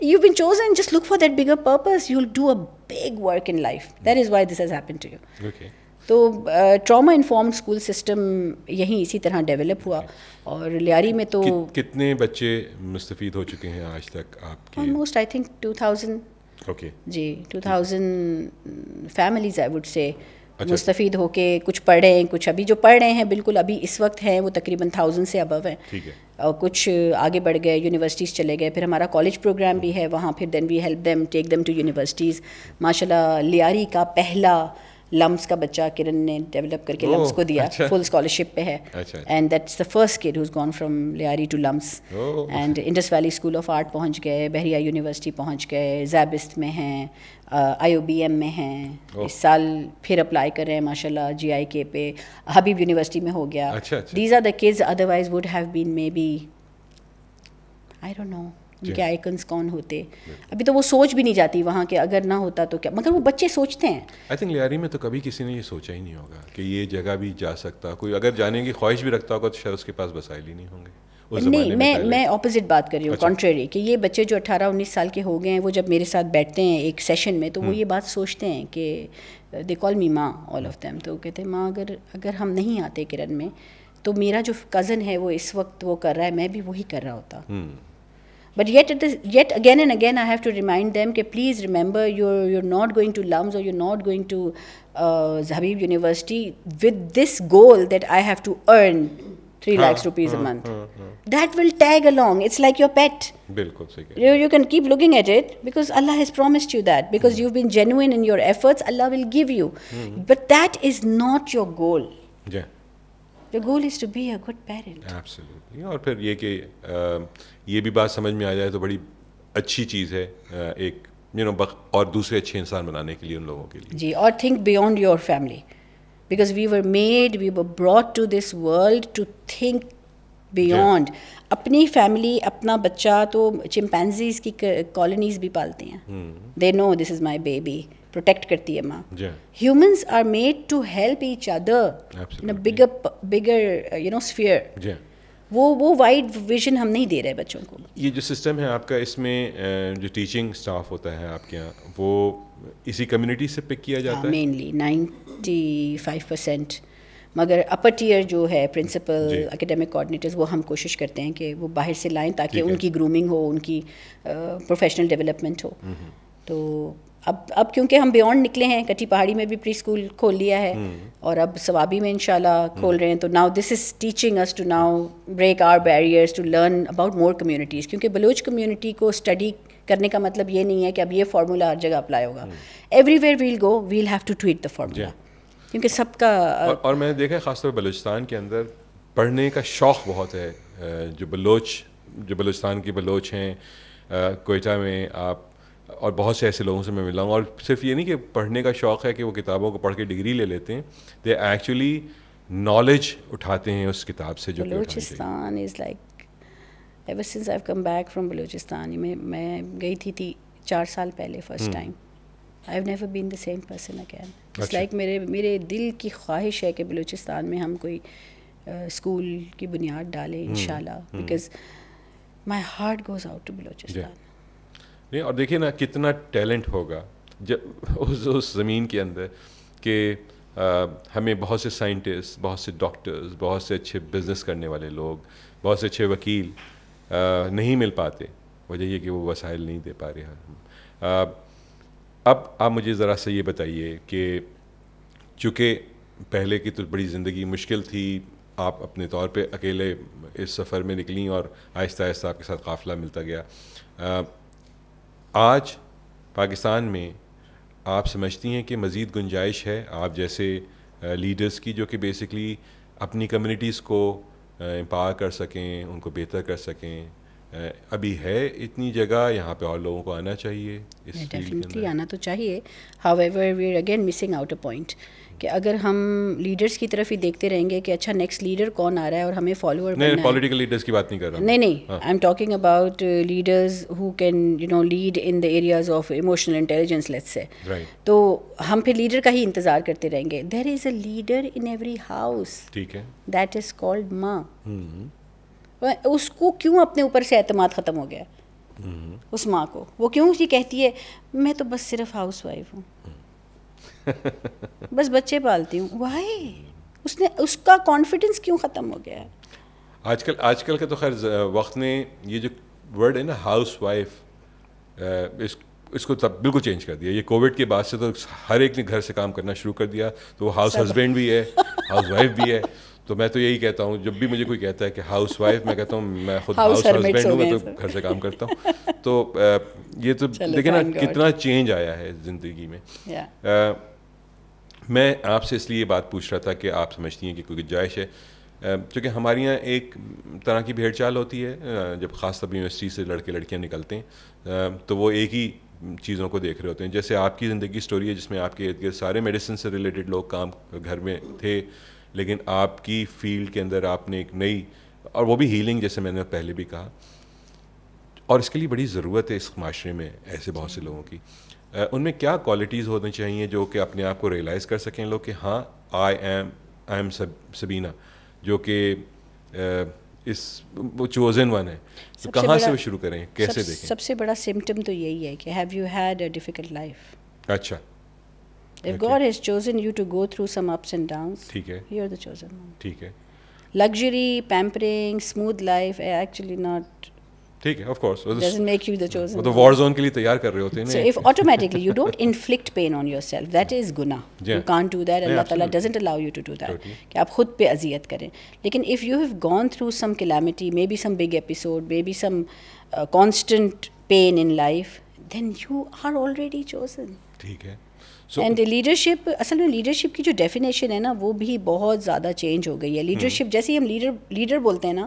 You've been chosen, just look for that bigger purpose. You'll do a big work in life. That is why this has happened to you. Okay. تو ٹراما انفارمڈ اسکول سسٹم یہیں اسی طرح ڈیولپ ہوا. اور لیاری میں تو کتنے بچے مستفید ہو چکے ہیں آج تک آپ کے؟ Almost I think 2000. اوکے جی 2000 فیملیز آئی وڈ سے مستفید ہو کے کچھ پڑھ رہے ہیں, کچھ ابھی جو پڑھ رہے ہیں بالکل ابھی اس وقت ہیں وہ تقریباً 1000 سے ابو ہیں. ٹھیک ہے. اور کچھ آگے بڑھ گئے, یونیورسٹیز چلے گئے. پھر ہمارا کالج پروگرام بھی ہے وہاں, پھر then we help them take them to universities. ماشاء اللہ لیاری کا پہلا لمس کا بچہ کرن نے ڈیولپ کر کے لمس کو دیا, فل اسکالرشپ پہ ہے. And that's the first kid who's gone from Lyari to LUMS. And Indus valley school of art پہنچ گئے, بحریہ یونیورسٹی پہنچ گئے, زیبسٹ میں ہیں, IOBM میں ہیں. اس سال پھر اپلائی کر رہے ہیں ماشاء اللہ GIK پہ, حبیب یونیورسٹی میں ہو گیا. These are the kids otherwise would have been may be I don't know ان کے آئیکنس کون ہوتے. ابھی تو وہ سوچ بھی نہیں جاتی وہاں کہ اگر نہ ہوتا تو کیا, مگر وہ بچے سوچتے ہیں. آئی تھنک لیاری میں تو کبھی کسی نے یہ سوچا ہی نہیں ہوگا کہ یہ جگہ بھی جا سکتا, کوئی اگر جانے کی خواہش بھی رکھتا ہوگا تو شاید اس کے پاس وسائل ہی نہیں ہوں گے. نہیں, میں اپوزٹ بات کر رہی ہوں, کانٹریری, کہ یہ بچے جو 18-19 سال کے ہو گئے ہیں, وہ جب میرے ساتھ بیٹھتے ہیں ایک سیشن میں, تو وہ یہ بات سوچتے ہیں کہ دے کال می ماں آل آف دیم. تو کہتے ہیں ماں اگر ہم نہیں آتے کرن میں تو میرا جو کزن ہے وہ اس وقت وہ کر رہا ہے, میں بھی وہی کر رہا ہوتا. But yet again and again I have to remind them that please remember you're not going to LUMS or you're not going to Habib University with this goal that I have to earn 3 lakhs rupees a month. That will tag along. It's like your pet. بالکل صحیح. You can keep looking at it because Allah has promised you that. Because you've been genuine in your efforts, Allah will give you. But that is not your goal. Yeah. The goal is to be a good parent. Absolutely. اور پھر یہ کہ یہ بھی بات سمجھ میں آ جائے تو بڑی اچھی چیز ہے ایک اور دوسرے اچھے انسان بنانے کے لیے ان لوگوں کے لیے. جی, اور think beyond your family. Because we were brought to this world to think beyond. اپنی فیملی, اپنا بچہ, تو چمپینزیز کی کالونیز بھی پالتے ہیں. They know this is my baby. Protect کرتی ہے ماں. Humans are made to help each other in a bigger sphere. وہ وائڈ ویژن ہم نہیں دے رہے بچوں کو. یہ جو سسٹم ہے آپ کا, اس میں جو ٹیچنگ اسٹاف ہوتا ہے آپ کے یہاں, وہ اسی کمیونٹی سے پک کیا جاتا ہے مینلی 95%. مگر اپر ٹیئر جو ہے پرنسپل, اکیڈمک کوآرڈینیٹرز, وہ ہم کوشش کرتے ہیں کہ وہ باہر سے لائیں تاکہ ان کی گرومنگ ہو, ان کی پروفیشنل ڈیولپمنٹ ہو. تو اب کیونکہ ہم بیونڈ نکلے ہیں, کٹھی پہاڑی میں بھی پری اسکول کھول لیا ہے, اور اب ثوابی میں انشاءاللہ کھول رہے ہیں. تو now this is teaching us to now break our barriers to learn about more communities. کیونکہ بلوچ کمیونٹی کو اسٹڈی کرنے کا مطلب یہ نہیں ہے کہ اب یہ فارمولا ہر جگہ اپلائی ہوگا. Everywhere we'll go we'll have to tweak the formula, کیونکہ سب کا. اور میں نے دیکھا خاص طور پہ بلوچستان کے اندر پڑھنے کا شوق بہت ہے. جو بلوچستان کے بلوچ ہیں کوئٹہ میں, آپ اور بہت سے ایسے لوگوں سے میں ملا ہوں, اور صرف یہ نہیں کہ پڑھنے کا شوق ہے کہ وہ کتابوں کو پڑھ کے ڈگری لے لیتے ہیں, دے ایکچولی نالج اٹھاتے ہیں اس کتاب سے. جو Balochistan is like ever since I came back from Balochistan. میں گئی تھی 4 سال پہلے first time. I have never been the same person again. It's like میرے دل کی خواہش ہے کہ بلوچستان میں ہم کوئی اسکول کی بنیاد ڈالیں انشاءاللہ, because my heart goes out to Balochistan. نہیں, اور دیکھیے نا کتنا ٹیلنٹ ہوگا جب اس زمین کے اندر کہ ہمیں بہت سے سائنٹسٹ, بہت سے ڈاکٹرز, بہت سے اچھے بزنس کرنے والے لوگ, بہت سے اچھے وکیل نہیں مل پاتے. وجہ یہ کہ وہ وسائل نہیں دے پا رہے ہیں. اب آپ مجھے ذرا سا یہ بتائیے کہ چونکہ پہلے کی تو بڑی زندگی مشکل تھی, آپ اپنے طور پہ اکیلے اس سفر میں نکلیں اور آہستہ آہستہ آپ کے ساتھ قافلہ ملتا گیا. آج پاکستان میں آپ سمجھتی ہیں کہ مزید گنجائش ہے آپ جیسے لیڈرز کی, جو کہ بیسکلی اپنی کمیونٹیز کو امپاور کر سکیں, ان کو بہتر کر سکیں؟ ابھی ہے اتنی جگہ یہاں پہ اور لوگوں کو آنا چاہیے اس فیلڈ کے اندر؟ ڈیفینیٹلی آنا تو چاہیے. However we are again missing out a point کہ اگر ہم لیڈرس کی طرف ہی دیکھتے رہیں گے کہ اچھا نیکسٹ لیڈر کون آ رہا ہے اور ہمیں فالوور نہیں, پولیٹیکل لیڈرز کی بات نہیں کر رہا. نہیں, I am talking about leaders who can lead in the areas of emotional intelligence let's say. تو ہم پھر لیڈر کا ہی انتظار کرتے رہیں گے. There is a leader in every house, ٹھیک ہے, دیٹ از کالڈ ماں. اس کو کیوں اپنے اوپر سے اعتماد ختم ہو گیا اس ماں کو؟ وہ کیوں یہ کہتی ہے میں تو بس صرف ہاؤس وائف ہوں, بس بچے پالتی ہوں. وائی؟ اس کا کانفیڈنس کیوں ختم ہو گیا ہے؟ آج کل کا تو خیر وقت نے یہ جو ورڈ ہے نا ہاؤس وائف, اس کو تب بالکل چینج کر دیا. یہ کووڈ کے بعد سے تو ہر ایک نے گھر سے کام کرنا شروع کر دیا, تو وہ ہاؤس ہسبینڈ بھی ہے, ہاؤس وائف بھی ہے. تو میں تو یہی کہتا ہوں, جب بھی مجھے کوئی کہتا ہے کہ ہاؤس وائف, میں کہتا ہوں میں خود ہاؤس ہسبینڈ ہوں, میں تو گھر سے کام کرتا ہوں. تو یہ تو دیکھیں نا کتنا چینج آیا ہے زندگی میں. میں آپ سے اس لیے یہ بات پوچھ رہا تھا کہ آپ سمجھتی ہیں کہ کوئی گنجائش ہے, چونکہ ہمارے یہاں ایک طرح کی بھیڑ چال ہوتی ہے جب خاص طور یونیورسٹی سے لڑکے لڑکیاں نکلتے ہیں تو وہ ایک ہی چیزوں کو دیکھ رہے ہوتے ہیں. جیسے آپ کی زندگی اسٹوری ہے جس میں آپ کے ارد گرد سارے میڈیسن سے ریلیٹڈ لوگ کام گھر میں تھے, لیکن آپ کی فیلڈ کے اندر آپ نے ایک نئی, اور وہ بھی ہیلنگ, جیسے میں نے پہلے بھی کہا, اور اس کے لیے بڑی ضرورت ہے اس معاشرے میں ایسے بہت سے لوگوں کی. ان میں کیا کوالٹیز ہونی چاہیے جو کہ اپنے آپ کو ریئلائز کر سکیں لوگ کہ ہاں آئی ایم سبینہ, جو کہ وہ چوزن ون ہے. تو کہاں سے وہ شروع کریں, کیسے دیکھیں؟ سب سے بڑا سمٹم تو یہی ہے کہ have you had a difficult life. اچھا, if God has chosen you to go through some ups and downs, ٹھیک ہے, you're the chosen one. ٹھیک ہے. Luxury, pampering, smooth life actually not, ٹھیک ہے, of course, doesn't make you the chosen وہ تو one. وار زون کے لیے تیار کر رہے ہوتے ہیں. So if automatically you don't inflict pain on yourself, that is guna. You can't do that. Allah Ta'ala doesn't allow you to do that. کہ آپ خود پہ اذیت کریں. لیکن if you have gone through some calamity, maybe some big episode, maybe some constant pain in life, then you are already chosen. ٹھیک ہے. اینڈ لیڈرشپ, اصل میں لیڈرشپ کی جو ڈیفینیشن ہے نا وہ بھی بہت زیادہ چینج ہو گئی ہے. لیڈرشپ جیسے ہی ہم لیڈر بولتے ہیں نا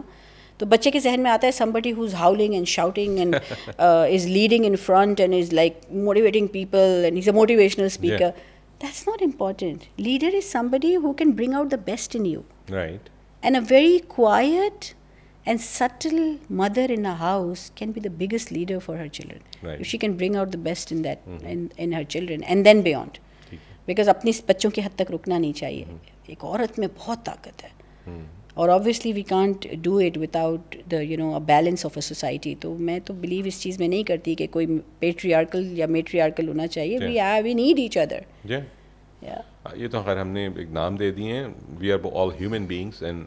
تو بچے کے ذہن میں آتا ہے somebody who's howling and shouting and is leading in front and is like motivating people and he's a motivational speaker. That's not important. Leader is somebody who can bring out the best in you. Right. And a very quiet and subtle mother in a house can be the biggest leader for her children. Right. If she can bring out the best in that, in her children and then beyond. Because اپنی بچوں کی حد تک رکنا نہیں چاہیے. ایک عورت میں بہت طاقت ہے. اور obviously we can't do it without the a balance of a society. تو میں تو believe اس چیز میں نہیں کرتی کہ کوئی patriarchal یا matriarchal ہونا چاہیے. We need each other. یہ تو خیر ہم نے ایک نام دے دیے ہیں, we are all human beings and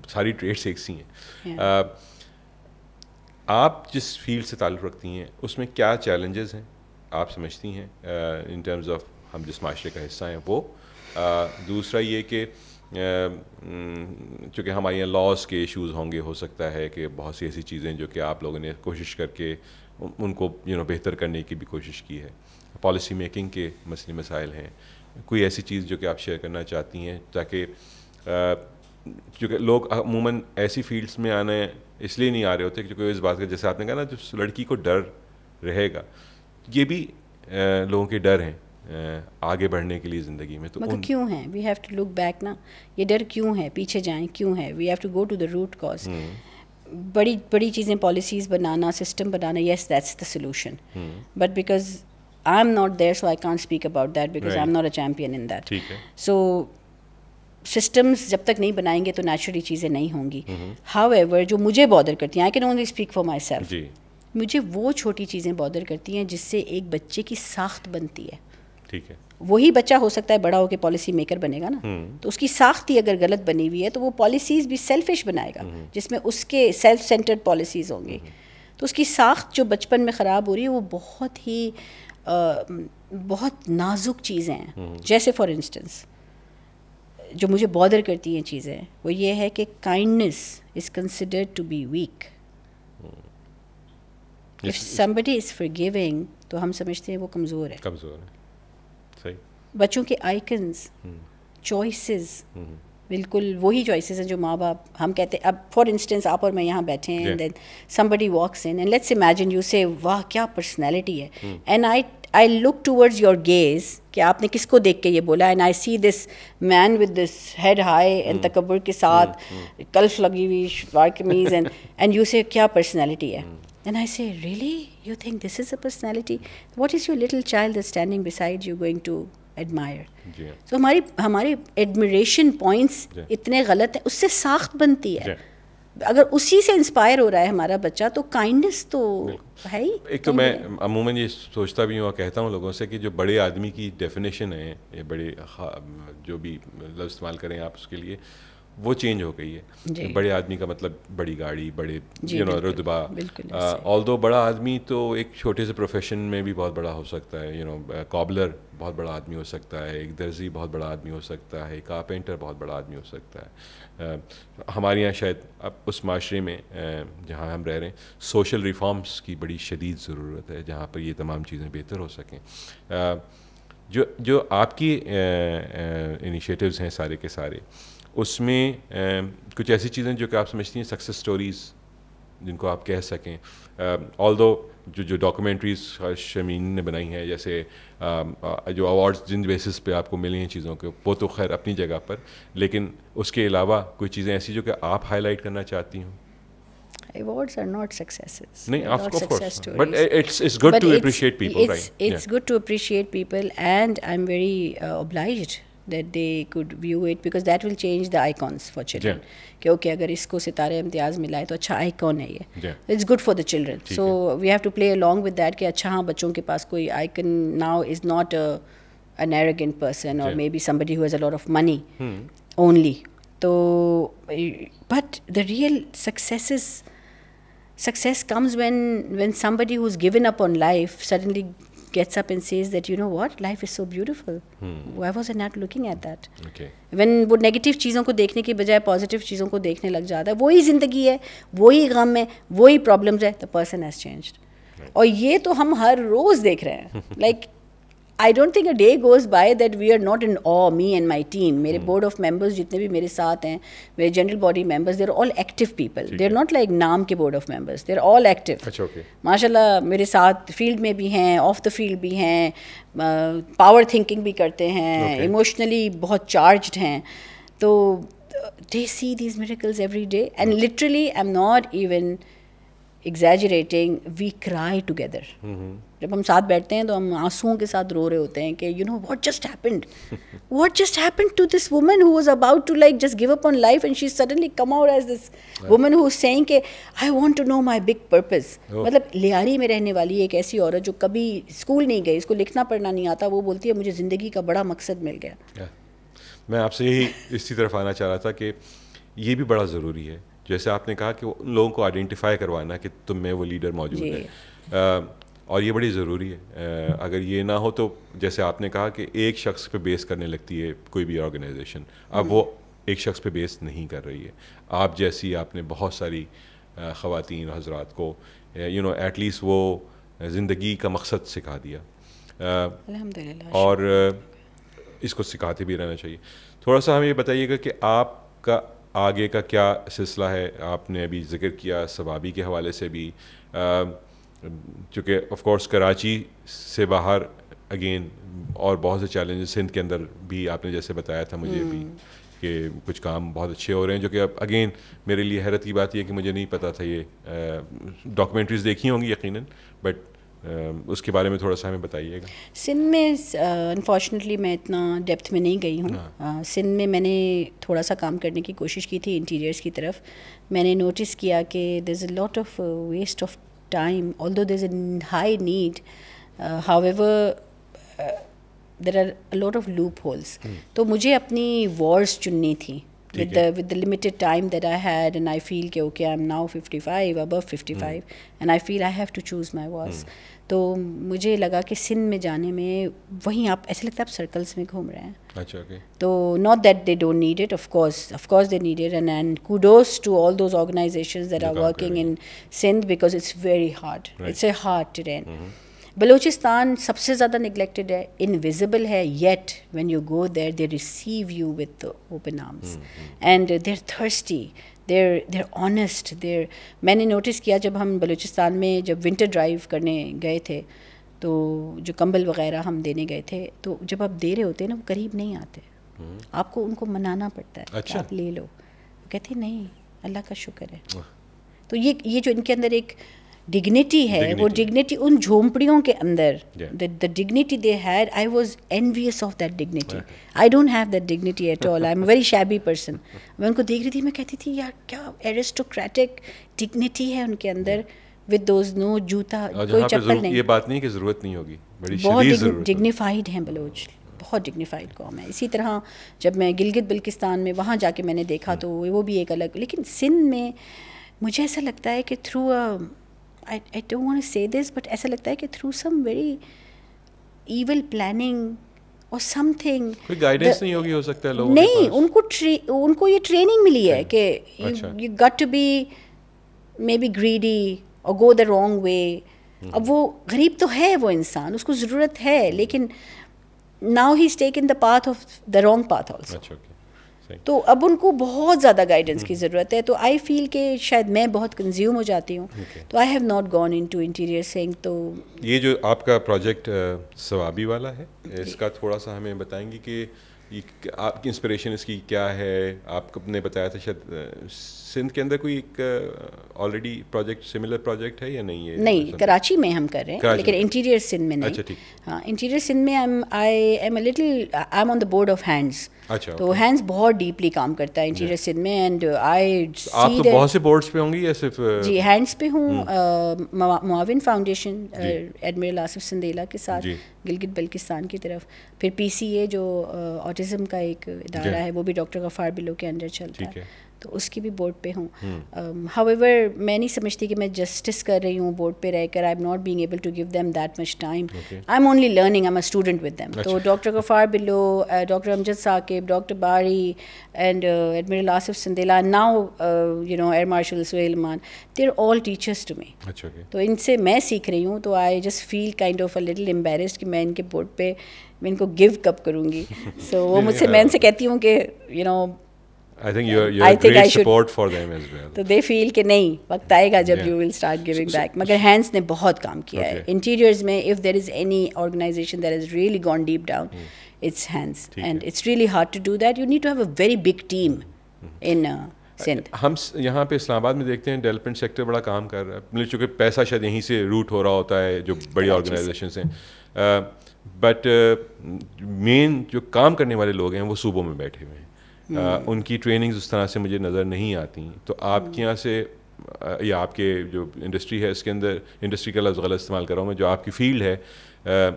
ساری ٹریڈس ایک سی ہیں. آپ جس فیلڈ سے تعلق رکھتی ہیں اس میں کیا چیلنجز ہیں آپ سمجھتی ہیں ان ٹرمز آف ہم جس معاشرے کا حصہ ہیں وہ؟ دوسرا یہ کہ چونکہ ہمارے یہاں لاس کے ایشوز ہوں گے, ہو سکتا ہے کہ بہت سی ایسی چیزیں جو کہ آپ لوگوں نے کوشش کر کے ان کو بہتر کرنے کی بھی کوشش کی ہے. پالیسی میکنگ کے مسئلے مسائل ہیں, کوئی ایسی چیز جو کہ آپ شیئر کرنا چاہتی ہیں تاکہ کیونکہ لوگ عموماً ایسی فیلڈس میں آنا اس لیے نہیں آ رہے ہوتے کیونکہ اس بات کا, جیسے آپ نے کہا نا, جو لڑکی کو ڈر رہے گا, یہ بھی لوگوں کے ڈر ہیں آگے بڑھنے کے لیے زندگی میں. تو کیوں ہیں؟ We have to look back نا, یہ ڈر کیوں ہے, پیچھے جائیں کیوں ہے, we have to go to the root cause. بڑی بڑی چیزیں پالیسیز بنانا, سسٹم بنانا, yes that's the solution, but because I am not there so I can't speak about that because I am not a champion in that. So systems جب تک نہیں بنائیں گے تو نیچرلی چیزیں نہیں ہوں گی. ہاؤ ایور جو مجھے بادر کرتی ہیں, I can only speak for my self, مجھے وہ چھوٹی چیزیں بادر کرتی ہیں جس سے ایک بچے کی ساخت بنتی ہے. ٹھیک ہے, وہی بچہ ہو سکتا ہے بڑا ہو کے پالیسی میکر بنے گا نا, تو اس کی ساخت ہی اگر غلط بنی ہوئی ہے تو وہ پالیسیز بھی سیلفش بنائے گا جس میں اس کے سیلف سینٹرڈ پالیسیز ہوں گی. تو اس کی ساخت جو بچپن میں خراب ہو رہی ہے وہ بہت ہی بہت نازک چیزیں ہیں. جیسے فار انسٹنس جو مجھے بادر کرتی ہیں چیزیں وہ یہ ہے کہ kindness is considered to be weak. If somebody is forgiving تو ہم سمجھتے ہیں وہ کمزور ہے. صحیح. بچوں کے آئیکنز, چوائسیز بالکل وہی چوائسیز ہیں جو ماں باپ ہم کہتے ہیں. اب فار انسٹنس آپ اور میں یہاں بیٹھے ہیں, دین somebody walks in and let's imagine you say واہ کیا پرسنالٹی ہے, and I look towards your gaze کہ آپ نے کس کو دیکھ کے یہ بولا, and I see this man with this head high and تکبر کے ساتھ کلف لگی ہوئی شلوار قمیض, and you say کیا پرسنالٹی ہے. And I say, really? You think this is a personality? What is your little child that's standing beside you going to admire? So ہماری ایڈمریشن پوائنٹس اتنے غلط ہیں, اس سے ساخت بنتی ہے. اگر اسی سے انسپائر ہو رہا ہے ہمارا بچہ تو کائنڈنس تو ہے ہی. ایک تو میں عموماً یہ سوچتا بھی ہوں اور کہتا ہوں لوگوں سے کہ جو بڑے آدمی کی ڈیفینیشن ہے, یہ بڑے جو بھی لفظ استعمال کریں آپ اس کے لیے, وہ چینج ہو گئی ہے. بڑے آدمی کا مطلب بڑی گاڑی, بڑے رتبہ. آلدو بڑا آدمی تو ایک چھوٹے سے پروفیشن میں بھی بہت بڑا ہو سکتا ہے. کابلر بہت بڑا آدمی ہو سکتا ہے, ایک درزی بہت بڑا آدمی ہو سکتا ہے, کارپینٹر بہت بڑا آدمی ہو سکتا ہے. ہمارے یہاں شاید اب اس معاشرے میں جہاں ہم رہ رہے ہیں سوشل ریفارمس کی بڑی شدید ضرورت ہے, جہاں پر یہ تمام چیزیں بہتر ہو سکیں. جو آپ کی انیشیٹوز ہیں سارے کے سارے, اس میں کچھ ایسی چیزیں جو کہ آپ سمجھتی ہیں سکسیس سٹوریز جن کو آپ کہہ سکیں, آلدو جو ڈاکومنٹریز شمین نے بنائی ہیں, جیسے جو ایوارڈز جن بیسس پہ آپ کو ملے ہیں چیزوں کے, وہ تو خیر اپنی جگہ پر, لیکن اس کے علاوہ کوئی چیزیں ایسی جو کہ آپ ہائی لائٹ کرنا چاہتی ہوں. Awards are not successes. No, of course. But it's good to appreciate people, right? It's good to appreciate people, and I'm very obliged that they could view it because that will change the icons for children. کہ اوکے اگر اس کو ستارے امتیاز ملا ہے تو اچھا آئیکن ہے یہ. It's good for the children. So we have to play along with that کہ اچھا ہاں بچوں کے پاس کوئی icon now is not an arrogant person or maybe somebody who has a lot of money only. So but the real success comes when somebody who's given up on life suddenly gets up and says that you know what, life is so beautiful. Why was I not looking at that? When وہ نیگیٹو چیزوں کو دیکھنے کی بجائے پازیٹیو چیزوں کو دیکھنے لگ جاتا ہے, وہی زندگی ہے, وہی غم ہے, وہی پرابلمز ہے, the person has changed. اور یہ تو ہم ہر روز دیکھ رہے ہیں. Like I don't think a day goes by that we are not in awe, me and my team. میرے board of members جتنے بھی میرے ساتھ ہیں, میرے general body members, they're all active people. They're not like نام کے board of members. They're all active. ماشاء اللہ میرے ساتھ فیلڈ میں بھی ہیں, آف دا فیلڈ بھی ہیں, پاور تھنکنگ بھی کرتے ہیں, ایموشنلی بہت چارجڈ ہیں. تو they see these miracles every day and literally I'm not even exaggerating, we cry together. جب ہم ساتھ بیٹھتے ہیں تو ہم آنسوؤں کے ساتھ رو رہے ہوتے ہیں کہ you know what just happened to this woman who was about to like just give up on life and she's suddenly come out as this woman who is saying کہ I want to know my big purpose. مطلب لیاری میں رہنے والی ایک ایسی عورت جو کبھی اسکول نہیں گئی, اس کو لکھنا پڑھنا نہیں آتا, وہ بولتی ہے مجھے زندگی کا بڑا مقصد مل گیا. میں آپ سے یہی اسی طرف آنا چاہ رہا تھا کہ یہ بھی بڑا ضروری ہے, جیسے آپ نے کہا کہ ان لوگوں کو آئیڈینٹیفائی کروانا کہ تم میں وہ لیڈر موجود ہے, اور یہ بڑی ضروری ہے. اگر یہ نہ ہو تو جیسے آپ نے کہا کہ ایک شخص پہ بیس کرنے لگتی ہے کوئی بھی آرگنائزیشن, اب وہ ایک شخص پہ بیس نہیں کر رہی ہے. آپ جیسی آپ نے بہت ساری خواتین حضرات کو ایٹ لیسٹ وہ زندگی کا مقصد سکھا دیا, الحمدللہ, اور اس کو سکھاتے بھی رہنا چاہیے. تھوڑا سا ہمیں یہ بتائیے گا کہ آپ کا آگے کا کیا سلسلہ ہے. آپ نے ابھی ذکر کیا ثوابی کے حوالے سے بھی, چونکہ آف کورس کراچی سے باہر اگین اور بہت سے چیلنجز, سندھ کے اندر بھی آپ نے جیسے بتایا تھا مجھے بھی کہ کچھ کام بہت اچھے ہو رہے ہیں, جو کہ اب اگین میرے لیے حیرت کی بات یہ ہے کہ مجھے نہیں پتہ تھا یہ. ڈاکومنٹریز دیکھی ہوں گی یقیناً, بٹ اس کے بارے میں تھوڑا سا ہمیں بتائیے گا. سندھ میں انفارچونیٹلی میں اتنا ڈیپتھ میں نہیں گئی ہوں. سندھ میں نے تھوڑا سا کام کرنے کی کوشش کی تھی انٹیریئرس کی طرف. میں نے نوٹس کیا کہ there is a lot of waste of time, although there is a high need, however there are a lot of loopholes. تو مجھے اپنی وارس چننی تھی with the limited time that I had, and I feel کہ okay I'm now 55, above 55, and I feel I have to choose my wars. تو مجھے لگا کہ سندھ میں جانے میں وہیں آپ ایسے لگتا ہے آپ سرکلس میں گھوم رہے ہیں. اچھا, اوکے. تو not that they don't need it, of course they need it, and kudos to all those organizations that are working in Sindh, because it's very hard. It's a hard terrain. Balochistan سب سے زیادہ نگلیکٹڈ ہے, انویزیبل ہے, yet when you go there they receive you with open arms, and there thirsty, there honest, میں نے نوٹس کیا جب ہم بلوچستان میں جب ونٹر ڈرائیو کرنے گئے تھے, تو جو کمبل وغیرہ ہم دینے گئے تھے, تو جب آپ دے رہے ہوتے ہیں نا وہ قریب نہیں آتے, آپ کو ان کو منانا پڑتا ہے کہ آپ لے لو. کہتے نہیں اللہ کا شکر ہے. تو یہ جو ان کے اندر ایک ڈگنیٹی ہے, وہ ڈگنیٹی ان جھونپڑیوں کے اندر, the dignity they had, I was envious of that dignity. I don't have that dignity at all. I'm a very shabby person. میں ان کو دیکھ رہی تھی, میں کہتی تھی یار کیا aristocratic dignity ہے ان کے اندر, with those no جوتا, کوئی چپل نہیں. یہ بات نہیں کہ ضرورت نہیں ہوگی, بڑی بہت شدید ضرورت. ڈگنیفائڈ ہیں بلوچ, بہت ڈگنیفائڈ قوم ہے. اسی طرح جب میں گلگت بلکستان میں وہاں جا کے میں نے دیکھا تو وہ بھی ایک الگ. لیکن سندھ میں مجھے ایسا لگتا ہے کہ through I don't want to say this, but ایسا لگتا ہے کہ through some very evil planning or something, کوئی گائیڈنس نہیں ہوگی ہو سکتا ہے لوگوں نہیں, ان کو یہ ٹریننگ ملی ہے کہ you got to be maybe greedy or go the wrong way. اب وہ غریب تو ہے وہ انسان, اس کو ضرورت ہے, لیکن now he's taken the path of the wrong path also. تو اب ان کو بہت زیادہ گائیڈنس کی ضرورت ہے. تو آئی فیل کہ شاید میں بہت کنزیوم ہو جاتی ہوں, تو I have not gone into interior thing. تو یہ جو آپ کا پروجیکٹ ثوابی والا ہے, اس کا تھوڑا سا ہمیں بتائیں گی کہ آپ کی انسپریشن اس کی کیا ہے. آپ نے بتایا تھا شاید سندھ کے اندر کوئی ایک آلریڈی پروجیکٹ سملر پروجیکٹ ہے یا نہیں ہے؟ نہیں, کراچی میں ہم کر رہے ہیں, لیکن انٹیریئر سندھ میں نہیں. اچھا ٹھیک. ہاں, انٹیریئر سندھ میں آئی am a little, I am on the board of hands. تو ہینڈس بہت ڈیپلی کام کرتا ہے انٹیریئر سندھ میں, اینڈ آئی آپ تو بہت سے بورڈس پہ ہوں گی یا صرف؟ جی ہینڈس پہ ہوں, معاون فاؤنڈیشن ایڈمرل آصف سندیلا کے ساتھ گلگت بلکستان کی طرف, پھر پی سی اے جو آٹزم کا ایک ادارہ ہے وہ بھی ڈاکٹر غفار بلو کے انڈر چلتا ہے, تو اس کی بھی بورڈ پہ ہوں. however میں نہیں سمجھتی کہ میں جسٹس کر رہی ہوں بورڈ پہ رہ کر. I am not being able to give them that much time. I am only learning, I am a student with them. تو doctor Ghaffar Billoo, doctor Amjad Saqib, doctor Bari, and admiral Asif Sandila, now you know air marshal Sohail Aman, they are all teachers to me. تو ان سے میں سیکھ رہی ہوں. تو I just feel kind of a little embarrassed کہ میں ان کے بورڈ پہ میں ان کو گیو کب کروں گی. سو وہ مجھ سے, میں ان سے کہتی ہوں کہ you know I think you're a great support for them as well. تو they feel کہ نہیں, وقت آئے گا جب you will start giving back. مگر ہینڈس نے بہت کام کیا ہے انٹیریئرز میں. if there is any organization that has really gone deep down, it's hands, and it's really hard to do that. You need to have a very big team in Sindh. ہم یہاں پہ اسلام آباد میں دیکھتے ہیں ڈیولپمنٹ سیکٹر بڑا کام کر رہا ہے, چونکہ پیسہ شاید یہیں سے روٹ ہو رہا ہوتا ہے جو بڑی آرگنائزیشنس ہیں, بٹ مین جو کام کرنے والے لوگ ہیں وہ صوبوں میں بیٹھے ہوئے ہیں. ان کی ٹریننگز اس طرح سے مجھے نظر نہیں آتی. تو آپ کے یہاں سے یا آپ کے جو انڈسٹری ہے اس کے اندر, انڈسٹری کا لفظ غلط استعمال کر رہا ہوں میں, جو آپ کی فیلڈ ہے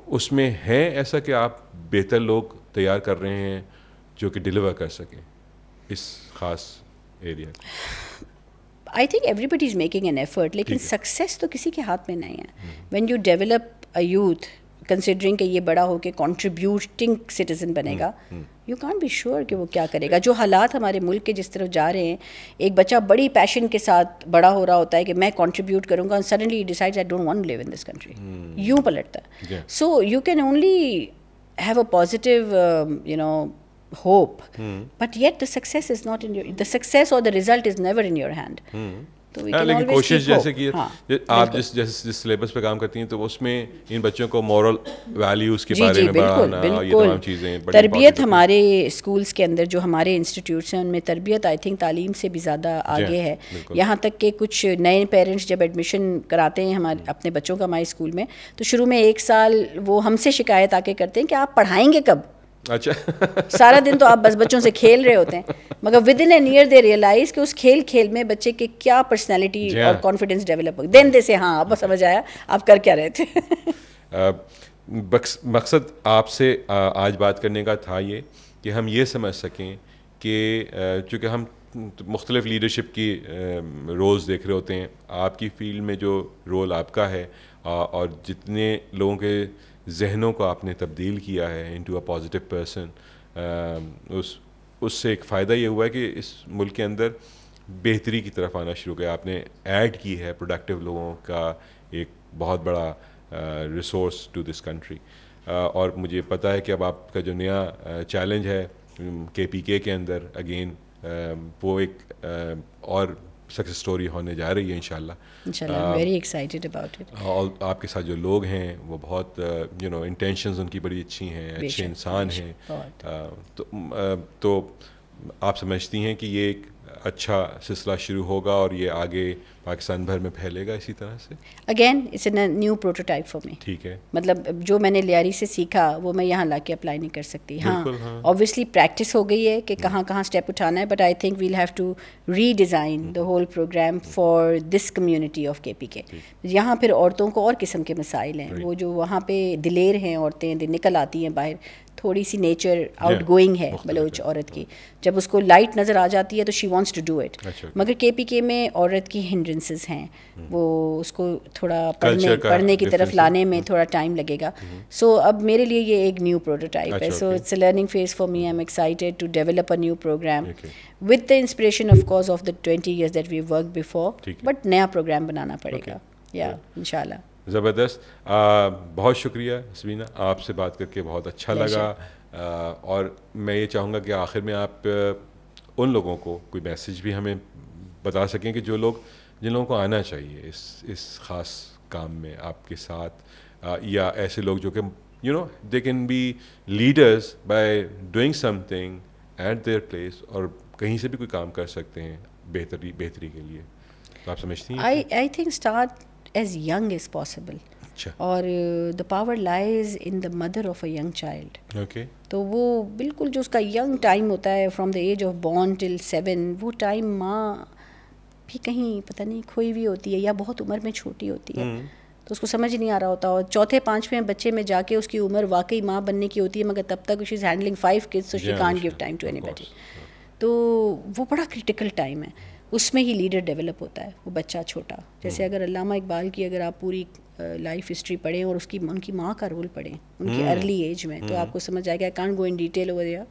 اس میں ہے ایسا کہ آپ بہتر لوگ تیار کر رہے ہیں جو کہ ڈیلیور کر سکیں اس خاص area? I think everybody is making an effort, لیکن سکسیس تو کسی کے ہاتھ میں نہیں ہے. When you develop a youth considering کہ یہ بڑا ہو کے کنٹریبیوٹنگ سٹیزن بنے گا, یو کانٹ بی شیور کہ وہ کیا کرے گا. جو حالات ہمارے ملک کے جس طرف جا رہے ہیں, ایک بچہ بڑی پیشن کے ساتھ بڑا ہو رہا ہوتا ہے کہ میں کنٹریبیوٹ کروں گا, سڈنلی ہی decides I don't want to live in this country, یوں پلٹتا ہے. So you can only have a positive you know hope, but yet the success is not in your, the success or the result is never in your hand. تو لیکن کوشش جیسے کہ آپ جس سلیبس پہ کام کرتی ہیں تو اس میں ان بچوں کو مورل ویلیوز کے بارے میں پڑھانا، یہ تمام چیزیں تربیت ہمارے اسکولس کے اندر جو ہمارے انسٹیٹیوٹس ہیں ان میں تربیت آئی تھنک تعلیم سے بھی زیادہ آگے ہے. یہاں تک کہ کچھ نئے پیرنٹس جب ایڈمیشن کراتے ہیں ہمارے اپنے بچوں کا ہمارے اسکول میں تو شروع میں 1 سال وہ ہم سے شکایت آ کے کرتے ہیں کہ آپ پڑھائیں گے کب؟ اچھا سارا دن تو آپ بس بچوں سے کھیل رہے ہوتے ہیں, مگر within an year they realise کہ اس کھیل میں بچے کے کیا پرسنالٹی اور کانفیڈنس ڈیولپ ہو, دین دے سے ہاں آپ سمجھ آیا آپ کر کیا رہے تھے. مقصد آپ سے آج بات کرنے کا تھا یہ کہ ہم یہ سمجھ سکیں کہ چونکہ ہم مختلف لیڈرشپ کی رولز دیکھ رہے ہوتے ہیں, آپ کی فیلڈ میں جو رول آپ کا ہے اور جتنے لوگوں کے ذہنوں کو آپ نے تبدیل کیا ہے انٹو اے پازیٹیو پرسن, اس سے ایک فائدہ یہ ہوا ہے کہ اس ملک کے اندر بہتری کی طرف آنا شروع کیا. آپ نے ایڈ کی ہے پروڈکٹیو لوگوں کا ایک بہت بڑا ریسورس ٹو دس کنٹری, اور مجھے پتہ ہے کہ اب آپ کا جو نیا چیلنج ہے KPK کے اندر اگین وہ ایک اور سکسیس اسٹوری ہونے جا رہی ہے انشاءاللہ. Very excited about it. اور آپ کے ساتھ جو لوگ ہیں وہ بہت انٹینشنز ان کی بڑی اچھی ہیں, اچھے انسان ہیں, تو آپ سمجھتی ہیں کہ یہ ایک اچھا سلسلہ شروع ہوگا اور یہ آگے پاکستان بھر میں پھیلے گا اسی طرح سے؟ Again it's a new prototype for me. ٹھیک ہے, مطلب جو میں نے لیاری سے سیکھا وہ میں یہاں لا کے اپلائی نہیں کر سکتی. ہاں اوبویسلی پریکٹس ہو گئی ہے کہ کہاں کہاں اسٹیپ اٹھانا ہے, but I think we'll have to redesign the whole programme for this community of KPK. یہاں پھر عورتوں کو اور قسم کے مسائل ہیں, وہ جو وہاں پہ دلیر ہیں عورتیں نکل آتی ہیں باہر, تھوڑی سی نیچر آؤٹ گوئنگ ہے بلوچ عورت کی, جب اس کو لائٹ نظر آ جاتی ہے تو she wants to do it. مگر KPK میں عورت کی ہنڈرنسز ہیں, وہ اس کو تھوڑا پڑھنے کی طرف لانے میں تھوڑا ٹائم لگے گا. سو اب میرے لیے یہ ایک نیو پروٹوٹائپ ہے, so it's a learning phase for me. I am excited to develop a new programme with the inspiration of course of the 20 years that we work before, but نیا پروگرام بنانا پڑے گا یا انشاءاللہ. زبردست, بہت شکریہ سبینہ, آپ سے بات کر کے بہت اچھا لگا. اور میں یہ چاہوں گا کہ آخر میں آپ ان لوگوں کو کوئی میسیج بھی ہمیں بتا سکیں کہ جن لوگوں کو آنا چاہیے اس خاص کام میں آپ کے ساتھ, یا ایسے لوگ جو کہ they can be leaders by doing something at their place, اور کہیں سے بھی کوئی کام کر سکتے ہیں بہتری کے لیے. تو آپ سمجھتی ہیں I think start as young as possible, اور the power lies in the mother of a young child. Okay. تو وہ بالکل جو اس کا ینگ ٹائم ہوتا ہے from the age of born till 7, وہ ٹائم ماں بھی کہیں پتہ نہیں کھوئی ہوئی ہوتی ہے یا بہت عمر میں چھوٹی ہوتی ہے, تو اس کو سمجھ نہیں آ رہا ہوتا, اور چوتھے 5ویں بچے میں جا کے اس کی عمر واقعی ماں بننے کی ہوتی ہے, مگر تب تک شی is handling 5 kids, so she can't give time to anybody. تو وہ بڑا کرٹیکل ٹائم ہے, اس میں ہی لیڈر ڈیولپ ہوتا ہے وہ بچہ چھوٹا. جیسے اگر علامہ اقبال کی اگر آپ پوری لائف ہسٹری پڑھیں اور ان کی ماں کا رول پڑھیں ان کی ارلی ایج میں, تو آپ کو سمجھ آئے گا. I can't go in detail over here,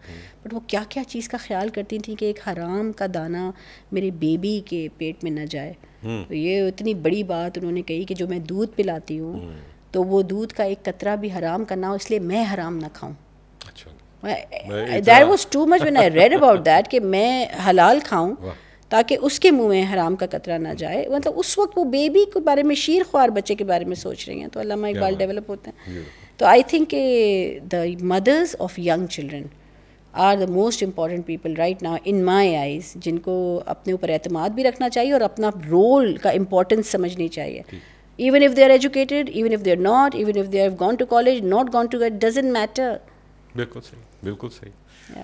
but وہ کیا کیا چیز کا خیال کرتی تھیں کہ ایک حرام کا دانہ میرے بیبی کے پیٹ میں نہ جائے. تو یہ اتنی بڑی بات انہوں نے کہی کہ جو میں دودھ پلاتی ہوں تو وہ دودھ کا ایک قطرہ بھی حرام کا نہ ہو, اس لیے میں حرام نہ کھاؤں. That was too much when I read about that, کہ میں حلال کھاؤں تاکہ اس کے منہ میں حرام کا قطرہ نہ جائے. مطلب اس وقت وہ بیبی کے بارے میں, شیر خوار بچے کے بارے میں سوچ رہی ہیں. تو علامہ اقبال ڈیولپ ہوتے ہیں. تو I think the mothers of young children are the most important people right now in my eyes, جن کو اپنے اوپر اعتماد بھی رکھنا چاہیے اور اپنا رول کا امپورٹنس سمجھنی چاہیے. Even if they are educated, even if they are not, even if they have gone to college, not gone to it, doesn't matter. بالکل صحیح, بالکل صحیح.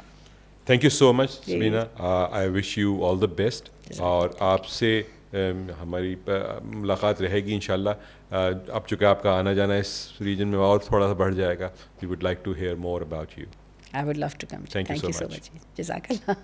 Thank you so much Sabina, I wish you all the best. اور آپ سے ہماری ملاقات رہے گی انشاءاللہ. اب چونکہ آپ کا آنا جانا اس ریجن میں اور تھوڑا سا بڑھ جائے گا, we would like to hear more about you. I would love to come. Thank you so much. Jazakallah.